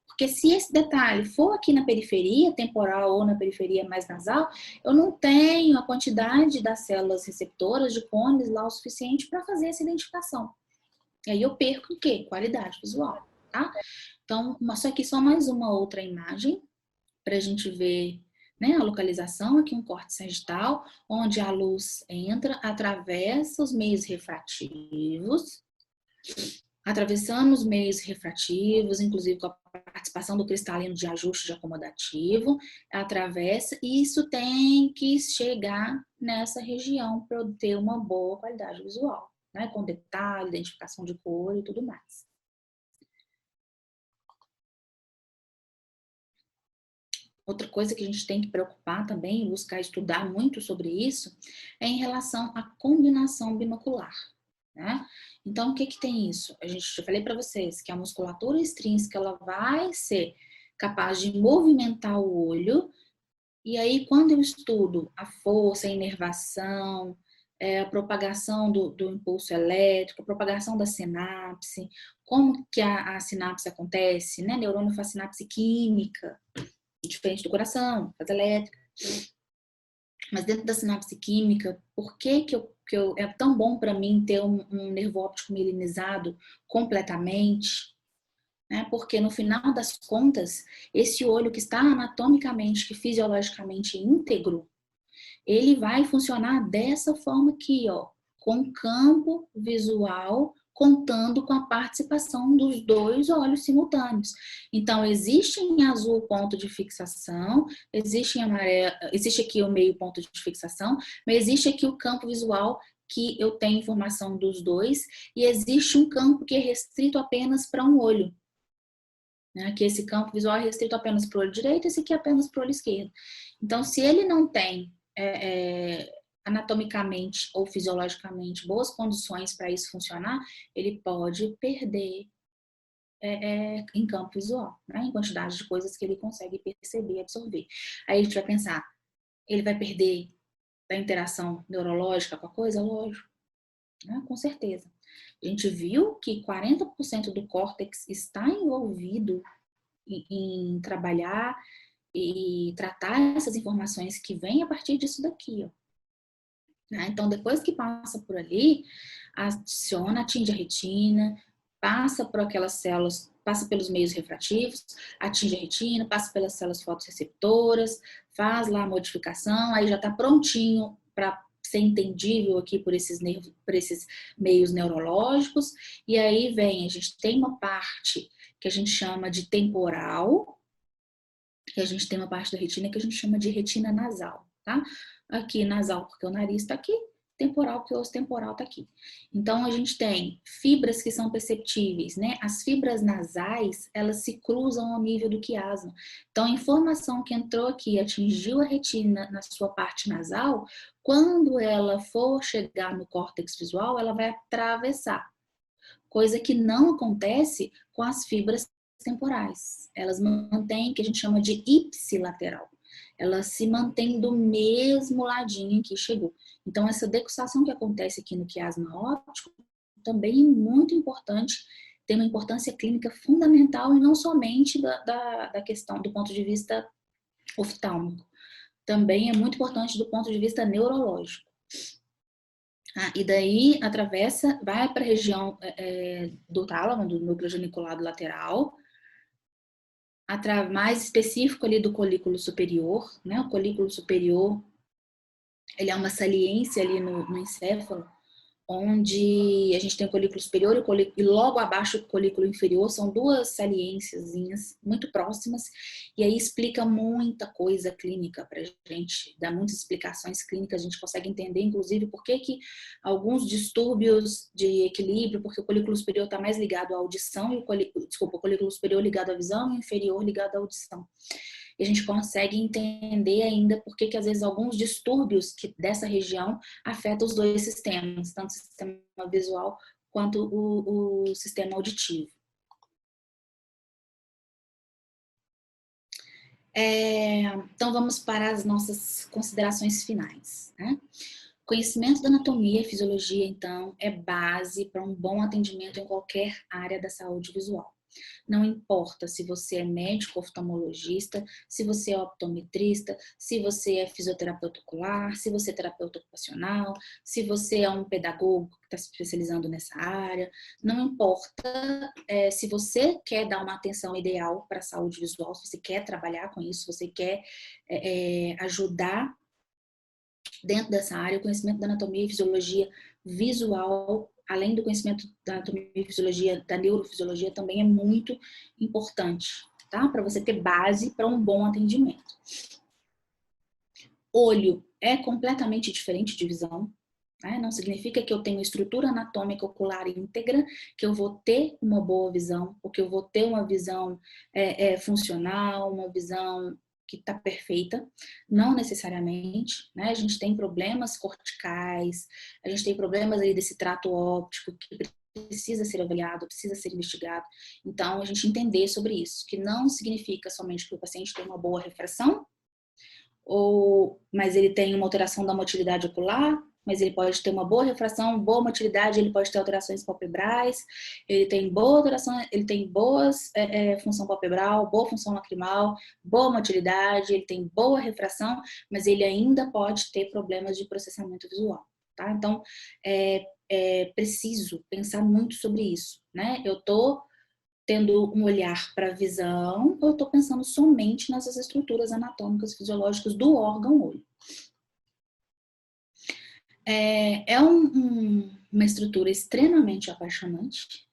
Porque se esse detalhe for aqui na periferia temporal ou na periferia mais nasal, eu não tenho a quantidade das células receptoras de cones lá o suficiente para fazer essa identificação. E aí eu perco o quê? Qualidade visual, tá? Então, só aqui só mais uma outra imagem para a gente ver, né, a localização, aqui um corte sagital, onde a luz entra, atravessa os meios refrativos, atravessando os meios refrativos, inclusive com a participação do cristalino de ajuste de acomodativo, atravessa, e isso tem que chegar nessa região para eu ter uma boa qualidade visual, né, com detalhe, identificação de cor e tudo mais. Outra coisa que a gente tem que preocupar também, buscar estudar muito sobre isso, é em relação à combinação binocular. Né? Então, o que tem isso? Já falei para vocês que a musculatura extrínseca ela vai ser capaz de movimentar o olho. E aí, quando eu estudo a força, a inervação, a propagação do impulso elétrico, a propagação da sinapse, como que a sinapse acontece, né? Neurônio faz sinapse química, diferente do coração, faz elétrica. Mas dentro da sinapse química, por que é tão bom para mim ter um nervo óptico mielinizado completamente? Né? Porque no final das contas, esse olho que está anatomicamente, que fisiologicamente íntegro, ele vai funcionar dessa forma aqui, ó, com campo visual contando com a participação dos dois olhos simultâneos. Então, existe em azul ponto de fixação, existe em amarelo, existe aqui o meio ponto de fixação, mas existe aqui o campo visual que eu tenho informação dos dois, e existe um campo que é restrito apenas para um olho. Né? Que esse campo visual é restrito apenas para o olho direito, esse aqui é apenas para o olho esquerdo. Então, se ele não tem anatomicamente ou fisiologicamente boas condições para isso funcionar, ele pode perder em campo visual, né? Em quantidade de coisas que ele consegue perceber e absorver. Aí a gente vai pensar, ele vai perder da interação neurológica com a coisa? Lógico, né? Com certeza. A gente viu que 40% do córtex está envolvido em trabalhar e tratar essas informações que vêm a partir disso daqui, ó. Né? Então, depois que passa por ali, atinge a retina, passa por aquelas células, passa pelos meios refrativos, atinge a retina, passa pelas células fotorreceptoras, faz lá a modificação, aí já está prontinho para ser entendível aqui por esses meios neurológicos, e aí vem, a gente tem uma parte que a gente chama de temporal, e a gente tem uma parte da retina que a gente chama de retina nasal, tá? Aqui nasal porque o nariz está aqui, temporal porque o osso temporal está aqui. Então a gente tem fibras que são perceptíveis, né? As fibras nasais, elas se cruzam ao nível do quiasma. Então a informação que entrou aqui atingiu a retina na sua parte nasal, quando ela for chegar no córtex visual, ela vai atravessar. Coisa que não acontece com as fibras temporais. Elas mantêm o que a gente chama de ipsilateral. Elas se mantêm do mesmo ladinho que chegou. Então, essa decussação que acontece aqui no quiasma óptico também é muito importante, tem uma importância clínica fundamental e não somente da questão do ponto de vista oftálmico. Também é muito importante do ponto de vista neurológico. E daí atravessa, vai para a região do tálamo, do núcleo geniculado lateral, mais específico ali do colículo superior, né? O colículo superior, ele é uma saliência ali no encéfalo, onde a gente tem o colículo superior e logo abaixo o colículo inferior, são duas saliênciazinhas muito próximas, e aí explica muita coisa clínica pra gente, dá muitas explicações clínicas, a gente consegue entender, inclusive, por que alguns distúrbios de equilíbrio, porque o colículo superior está mais ligado à audição, e o colículo superior ligado à visão e o inferior ligado à audição. E a gente consegue entender ainda por que às vezes alguns distúrbios dessa região afetam os dois sistemas, tanto o sistema visual quanto o sistema auditivo. Então vamos para as nossas considerações finais, né? Conhecimento da anatomia e fisiologia, então, é base para um bom atendimento em qualquer área da saúde visual. Não importa se você é médico oftalmologista, se você é optometrista, se você é fisioterapeuta ocular, se você é terapeuta ocupacional, se você é um pedagogo que está se especializando nessa área. Não importa se você quer dar uma atenção ideal para a saúde visual, se você quer trabalhar com isso, se você quer ajudar dentro dessa área, o conhecimento da anatomia e fisiologia visual, além do conhecimento da anatomia e fisiologia, da neurofisiologia, também é muito importante, tá? Para você ter base para um bom atendimento. Olho é completamente diferente de visão, né? Não significa que eu tenho estrutura anatômica ocular íntegra, que eu vou ter uma boa visão, ou que eu vou ter uma visão funcional, uma visão que está perfeita, não necessariamente, né? A gente tem problemas corticais, a gente tem problemas aí desse trato óptico que precisa ser avaliado, precisa ser investigado. Então, a gente entender sobre isso, que não significa somente que o paciente tem uma boa refração, mas ele tem uma alteração da motilidade ocular, mas ele pode ter uma boa refração, boa motilidade, ele pode ter alterações palpebrais, ele tem boa alteração, ele tem boas função palpebral, boa função lacrimal, boa motilidade, ele tem boa refração, mas ele ainda pode ter problemas de processamento visual, tá? Então, é preciso pensar muito sobre isso, né? Eu tô tendo um olhar para a visão, ou eu estou pensando somente nessas estruturas anatômicas e fisiológicas do órgão olho. É uma estrutura extremamente apaixonante,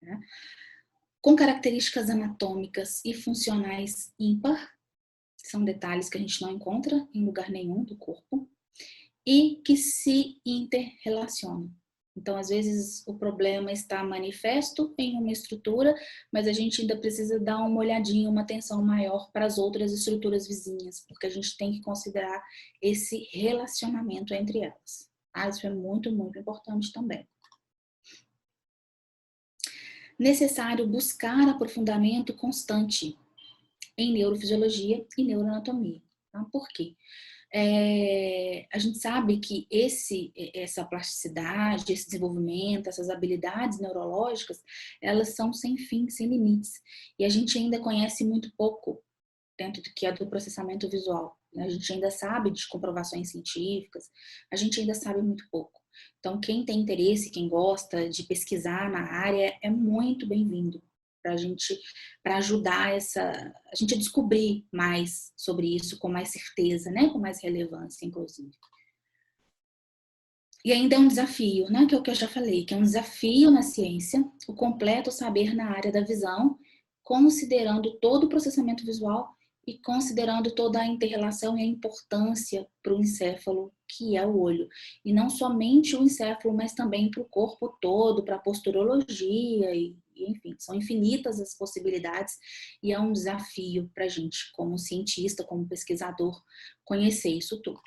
né? Com características anatômicas e funcionais ímpar, são detalhes que a gente não encontra em lugar nenhum do corpo, e que se interrelacionam. Então, às vezes, o problema está manifesto em uma estrutura, mas a gente ainda precisa dar uma olhadinha, uma atenção maior para as outras estruturas vizinhas, porque a gente tem que considerar esse relacionamento entre elas. Ah, isso é muito, muito importante também. Necessário buscar aprofundamento constante em neurofisiologia e neuroanatomia. Tá? Por quê? A gente sabe que essa plasticidade, esse desenvolvimento, essas habilidades neurológicas, elas são sem fim, sem limites. E a gente ainda conhece muito pouco dentro do que é do processamento visual. A gente ainda sabe de comprovações científicas, a gente ainda sabe muito pouco. Então, quem tem interesse, quem gosta de pesquisar na área, é muito bem-vindo para ajudar a gente a descobrir mais sobre isso com mais certeza, né? Com mais relevância, inclusive. E ainda é um desafio, né? Que é o que eu já falei, que é um desafio na ciência, o completo saber na área da visão, considerando todo o processamento visual e considerando toda a inter-relação e a importância para o encéfalo, que é o olho. E não somente o encéfalo, mas também para o corpo todo, para a posturologia, enfim, são infinitas as possibilidades e é um desafio para a gente, como cientista, como pesquisador, conhecer isso tudo.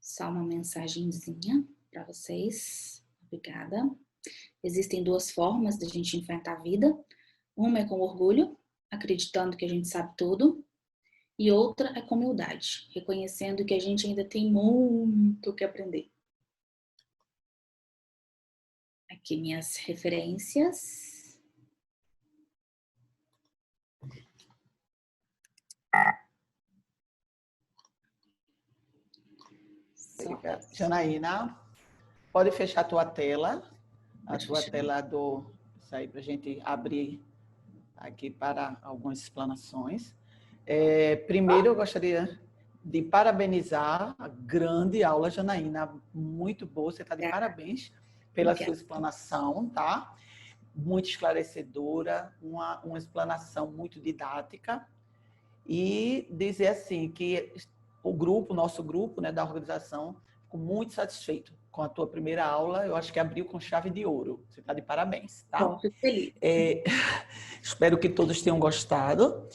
Só uma mensagenzinha para vocês. Obrigada. Existem duas formas de a gente enfrentar a vida. Uma é com orgulho, acreditando que a gente sabe tudo. E outra é com humildade, reconhecendo que a gente ainda tem muito que aprender. Aqui minhas referências. Obrigada. Janaína, pode fechar a tua tela. Tela isso aí para a gente abrir aqui para algumas explanações. Primeiro, eu gostaria de parabenizar a grande aula, Janaína, muito boa, você está de parabéns pela sua explanação, tá? Muito esclarecedora, uma explanação muito didática, e dizer assim que nosso grupo, né, da organização, ficou muito satisfeito com a tua primeira aula. Eu acho que abriu com chave de ouro. Você está de parabéns, tá? Fico feliz. Espero que todos tenham gostado.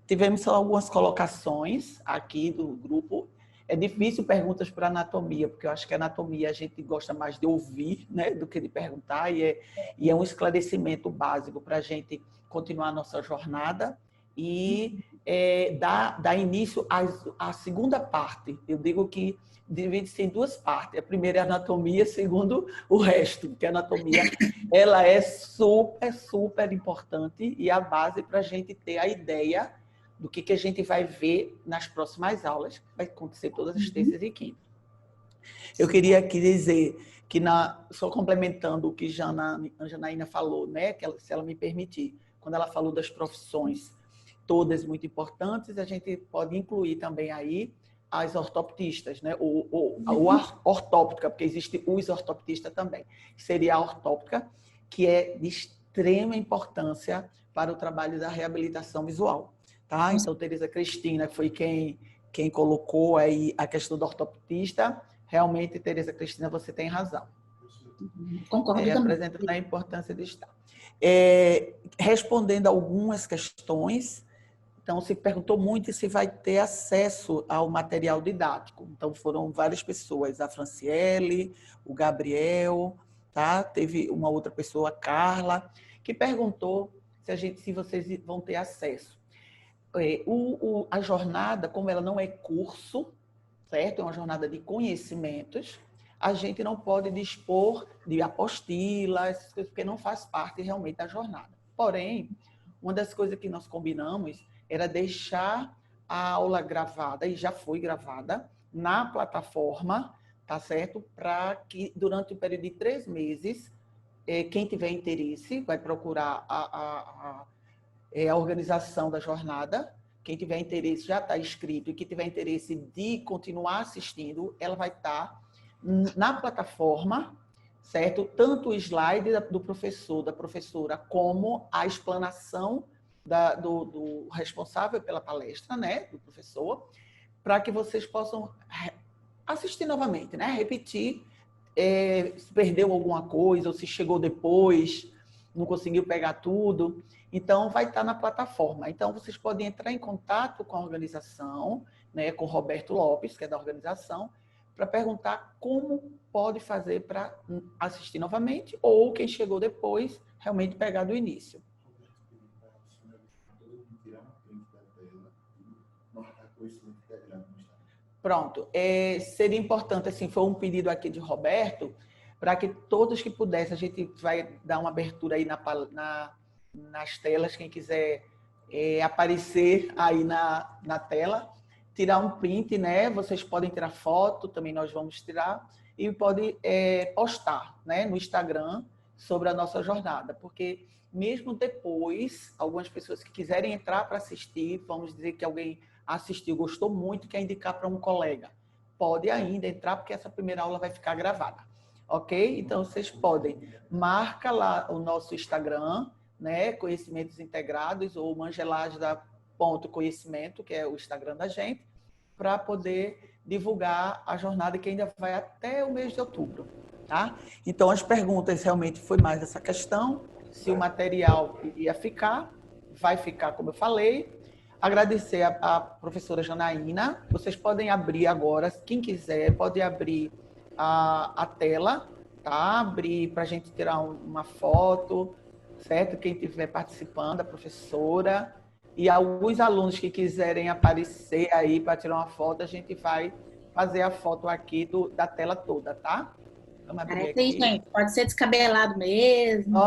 Tivemos algumas colocações aqui do grupo. É difícil perguntas para anatomia, porque eu acho que a anatomia a gente gosta mais de ouvir, né, do que de perguntar, e é um esclarecimento básico para a gente continuar a nossa jornada e dar início à segunda parte. Eu digo que divide-se em duas partes. A primeira é a anatomia, a segunda o resto, porque a anatomia ela é super, super importante e a base para a gente ter a ideia do que a gente vai ver nas próximas aulas, que vai acontecer todas as terças e quintas. Eu queria aqui dizer que, só complementando o que a Janaína falou, né, se ela me permitir, quando ela falou das profissões, todas muito importantes, a gente pode incluir também aí as ortoptistas, né? A ortóptica, porque existe os ortoptistas também. Seria a ortóptica, que é de extrema importância para o trabalho da reabilitação visual. Tá? Então, Tereza Cristina foi quem colocou aí a questão do ortoptista. Realmente, Tereza Cristina, você tem razão. Concordo também. Apresentando a importância de estar. Respondendo algumas questões, Então, se perguntou muito se vai ter acesso ao material didático. Então, foram várias pessoas, a Franciele, o Gabriel, tá? Teve uma outra pessoa, a Carla, que perguntou se vocês vão ter acesso. A jornada, como ela não é curso, certo? É uma jornada de conhecimentos, a gente não pode dispor de apostilas, porque não faz parte realmente da jornada. Porém, uma das coisas que nós combinamos era deixar a aula gravada, e já foi gravada, na plataforma, tá certo? Para que, durante o período de 3 meses, quem tiver interesse vai procurar a organização da jornada. Quem tiver interesse já está inscrito, e quem tiver interesse de continuar assistindo, ela vai estar na plataforma, certo? Tanto o slide do professor, da professora, como a explanação do responsável pela palestra, né? Do professor, para que vocês possam assistir novamente, né? Repetir, se perdeu alguma coisa, ou se chegou depois, não conseguiu pegar tudo. Então, vai estar na plataforma. Então, vocês podem entrar em contato com a organização, né, com o Roberto Lopes, que é da organização, para perguntar como pode fazer para assistir novamente, ou quem chegou depois, realmente pegar do início. Pronto. Seria importante, assim, foi um pedido aqui de Roberto, para que todos que pudessem, a gente vai dar uma abertura aí nas telas, quem quiser aparecer aí na tela, tirar um print, né? Vocês podem tirar foto, também nós vamos tirar, e podem postar, né, no Instagram sobre a nossa jornada, porque mesmo depois, algumas pessoas que quiserem entrar para assistir, vamos dizer que alguém assistiu, gostou muito, quer indicar para um colega, pode ainda entrar, porque essa primeira aula vai ficar gravada, ok? Então, vocês podem, marca lá o nosso Instagram, né, Conhecimentos Integrados, ou mangelagda.conhecimento, que é o Instagram da gente, para poder divulgar a jornada que ainda vai até o mês de outubro, tá? Então, as perguntas realmente foi mais essa questão, se o material ia ficar, vai ficar, como eu falei. Agradecer a professora Janaína. Vocês podem abrir agora, quem quiser, pode abrir a tela, tá? Abrir para a gente tirar uma foto, certo? Quem estiver participando, a professora. E alguns alunos que quiserem aparecer aí para tirar uma foto, a gente vai fazer a foto aqui da tela toda, tá? Vamos abrir aqui. Gente, pode ser descabelado mesmo.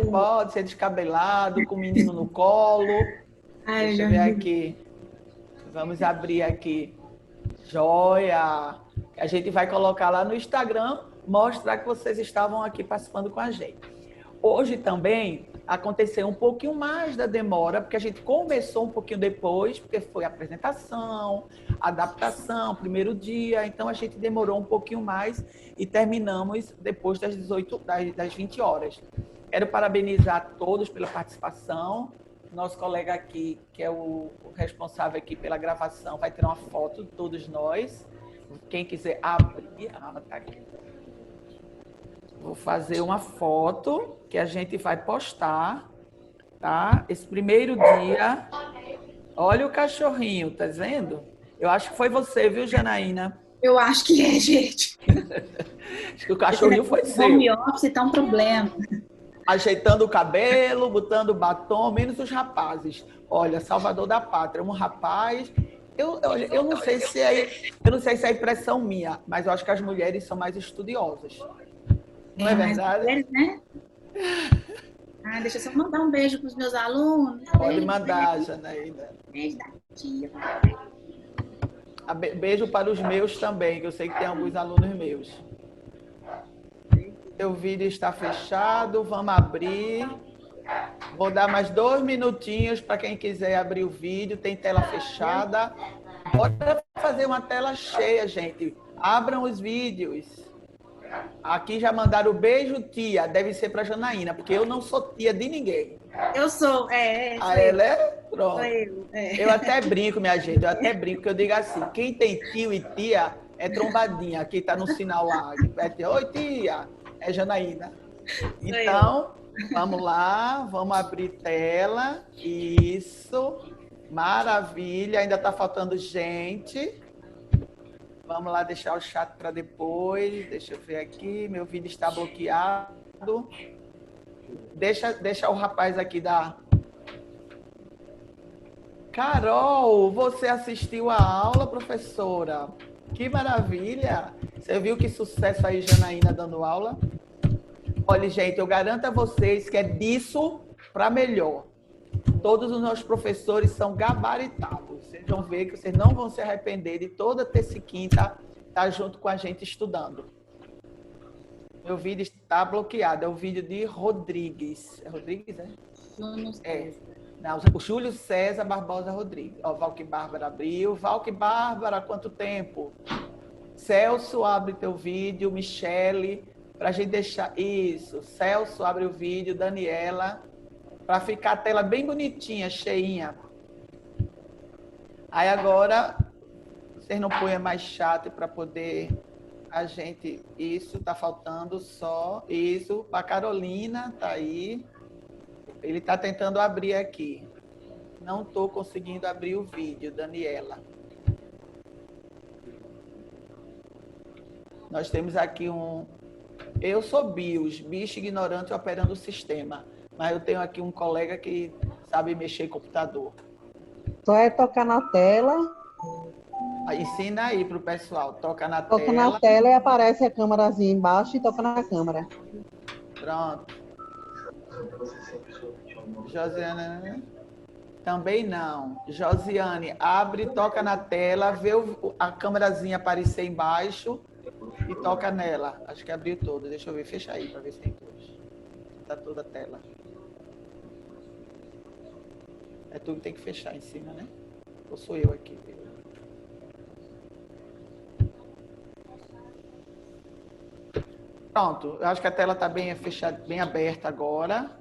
Pode ser descabelado, com o menino no colo. Deixa eu ver aqui. Vamos abrir aqui. Joia! A gente vai colocar lá no Instagram, mostrar que vocês estavam aqui participando com a gente. Hoje também aconteceu um pouquinho mais da demora, porque a gente começou um pouquinho depois, porque foi a apresentação, adaptação, primeiro dia, então a gente demorou um pouquinho mais e terminamos depois das 20 horas. Quero parabenizar todos pela participação. Nosso colega aqui, que é o responsável aqui pela gravação, vai tirar uma foto de todos nós. Quem quiser abrir... tá aqui. Vou fazer uma foto que a gente vai postar, tá? Esse primeiro dia. Olha o cachorrinho, tá vendo? Eu acho que foi você, viu, Janaína? Eu acho que é, gente. Acho que o cachorrinho foi seu. Home office tá um problema. Ajeitando o cabelo, botando batom, menos os rapazes. Olha, Salvador da Pátria, um rapaz... Eu não sei se é impressão minha, mas eu acho que as mulheres são mais estudiosas. Não é verdade? Mulheres, né? Deixa eu só mandar um beijo para os meus alunos. Pode mandar, Janaína. Beijo da tia. Beijo para os meus também, que eu sei que tem alguns alunos meus. O vídeo está fechado, vamos abrir. Vou dar mais 2 minutinhos para quem quiser abrir o vídeo, tem tela fechada. Bora fazer uma tela cheia, gente. Abram os vídeos. Aqui já mandaram o beijo, tia. Deve ser para Janaína, porque eu não sou tia de ninguém. Eu sou, ela é? Pronto. Sou eu. Eu até brinco, minha gente, que eu digo assim, quem tem tio e tia é trombadinha. Aqui está no sinal lá. Oi, tia. É Janaína. Então, vamos lá, vamos abrir tela. Isso. Maravilha, ainda está faltando gente. Vamos lá deixar o chat para depois. Deixa eu ver aqui, meu vídeo está bloqueado. Deixa o rapaz aqui dar. Carol, você assistiu a aula, professora? Que maravilha! Você viu que sucesso aí, Janaína, dando aula? Olha, gente, eu garanto a vocês que é disso para melhor. Todos os nossos professores são gabaritados. Vocês vão ver que vocês não vão se arrepender de toda terça e quinta estar junto com a gente estudando. Meu vídeo está bloqueado. É o vídeo de Rodrigues. É Rodrigues, é? Não sei. Não, o Júlio César Barbosa Rodrigues. Ó, Valque Bárbara abriu. Valque Bárbara, quanto tempo? Celso, abre teu vídeo. Michele, para a gente deixar... Isso, Celso, abre o vídeo. Daniela, para ficar a tela bem bonitinha, cheinha. Aí agora, vocês não põem mais chat para poder... A gente... Isso, tá faltando só... Isso, para Carolina, tá aí... Ele está tentando abrir aqui. Não estou conseguindo abrir o vídeo, Daniela. Nós temos aqui um... Eu sou BIOS, bicho ignorante operando o sistema. Mas eu tenho aqui um colega que sabe mexer em computador. Só é tocar na tela. Ensina aí para o pessoal. Toca na Toca tela. na tela e aparece a câmerazinha embaixo e toca na câmera. Pronto. Josiane, também não. Josiane, abre, toca na tela, vê a câmerazinha aparecer embaixo e toca nela. Acho que abriu toda. Deixa eu ver, fecha aí para ver se tem todos. Tá toda a tela. É tu que tem que fechar em cima, né? Ou sou eu aqui? Pronto, eu acho que a tela está bem fechada, bem aberta agora.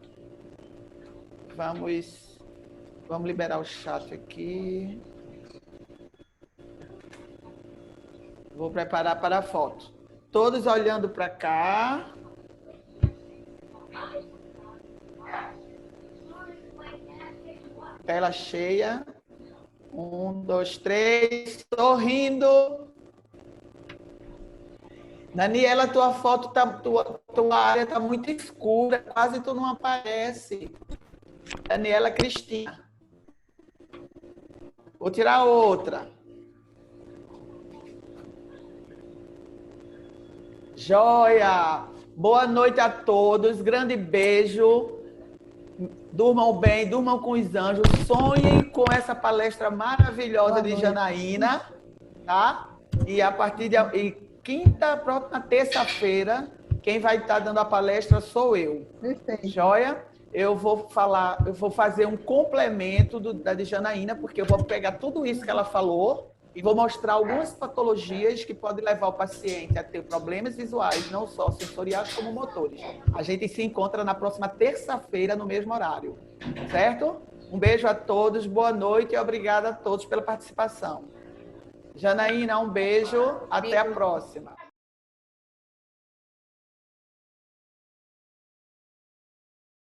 Vamos liberar o chat aqui. Vou preparar para a foto. Todos olhando para cá. Tela cheia. 1, 2, 3. Sorrindo. Daniela, tua foto, tua área está muito escura. Quase tu não aparece. Daniela Cristina. Vou tirar outra. Joia! Boa noite a todos. Grande beijo. Durmam bem, durmam com os anjos. Sonhem com essa palestra maravilhosa de Janaína. Tá? E a partir de próxima terça-feira, quem vai estar dando a palestra sou eu. Joia? Eu vou fazer um complemento da de Janaína, porque eu vou pegar tudo isso que ela falou e vou mostrar algumas patologias que podem levar o paciente a ter problemas visuais, não só sensoriais, como motores. A gente se encontra na próxima terça-feira, no mesmo horário. Certo? Um beijo a todos, boa noite e obrigada a todos pela participação. Janaína, um beijo, até a próxima.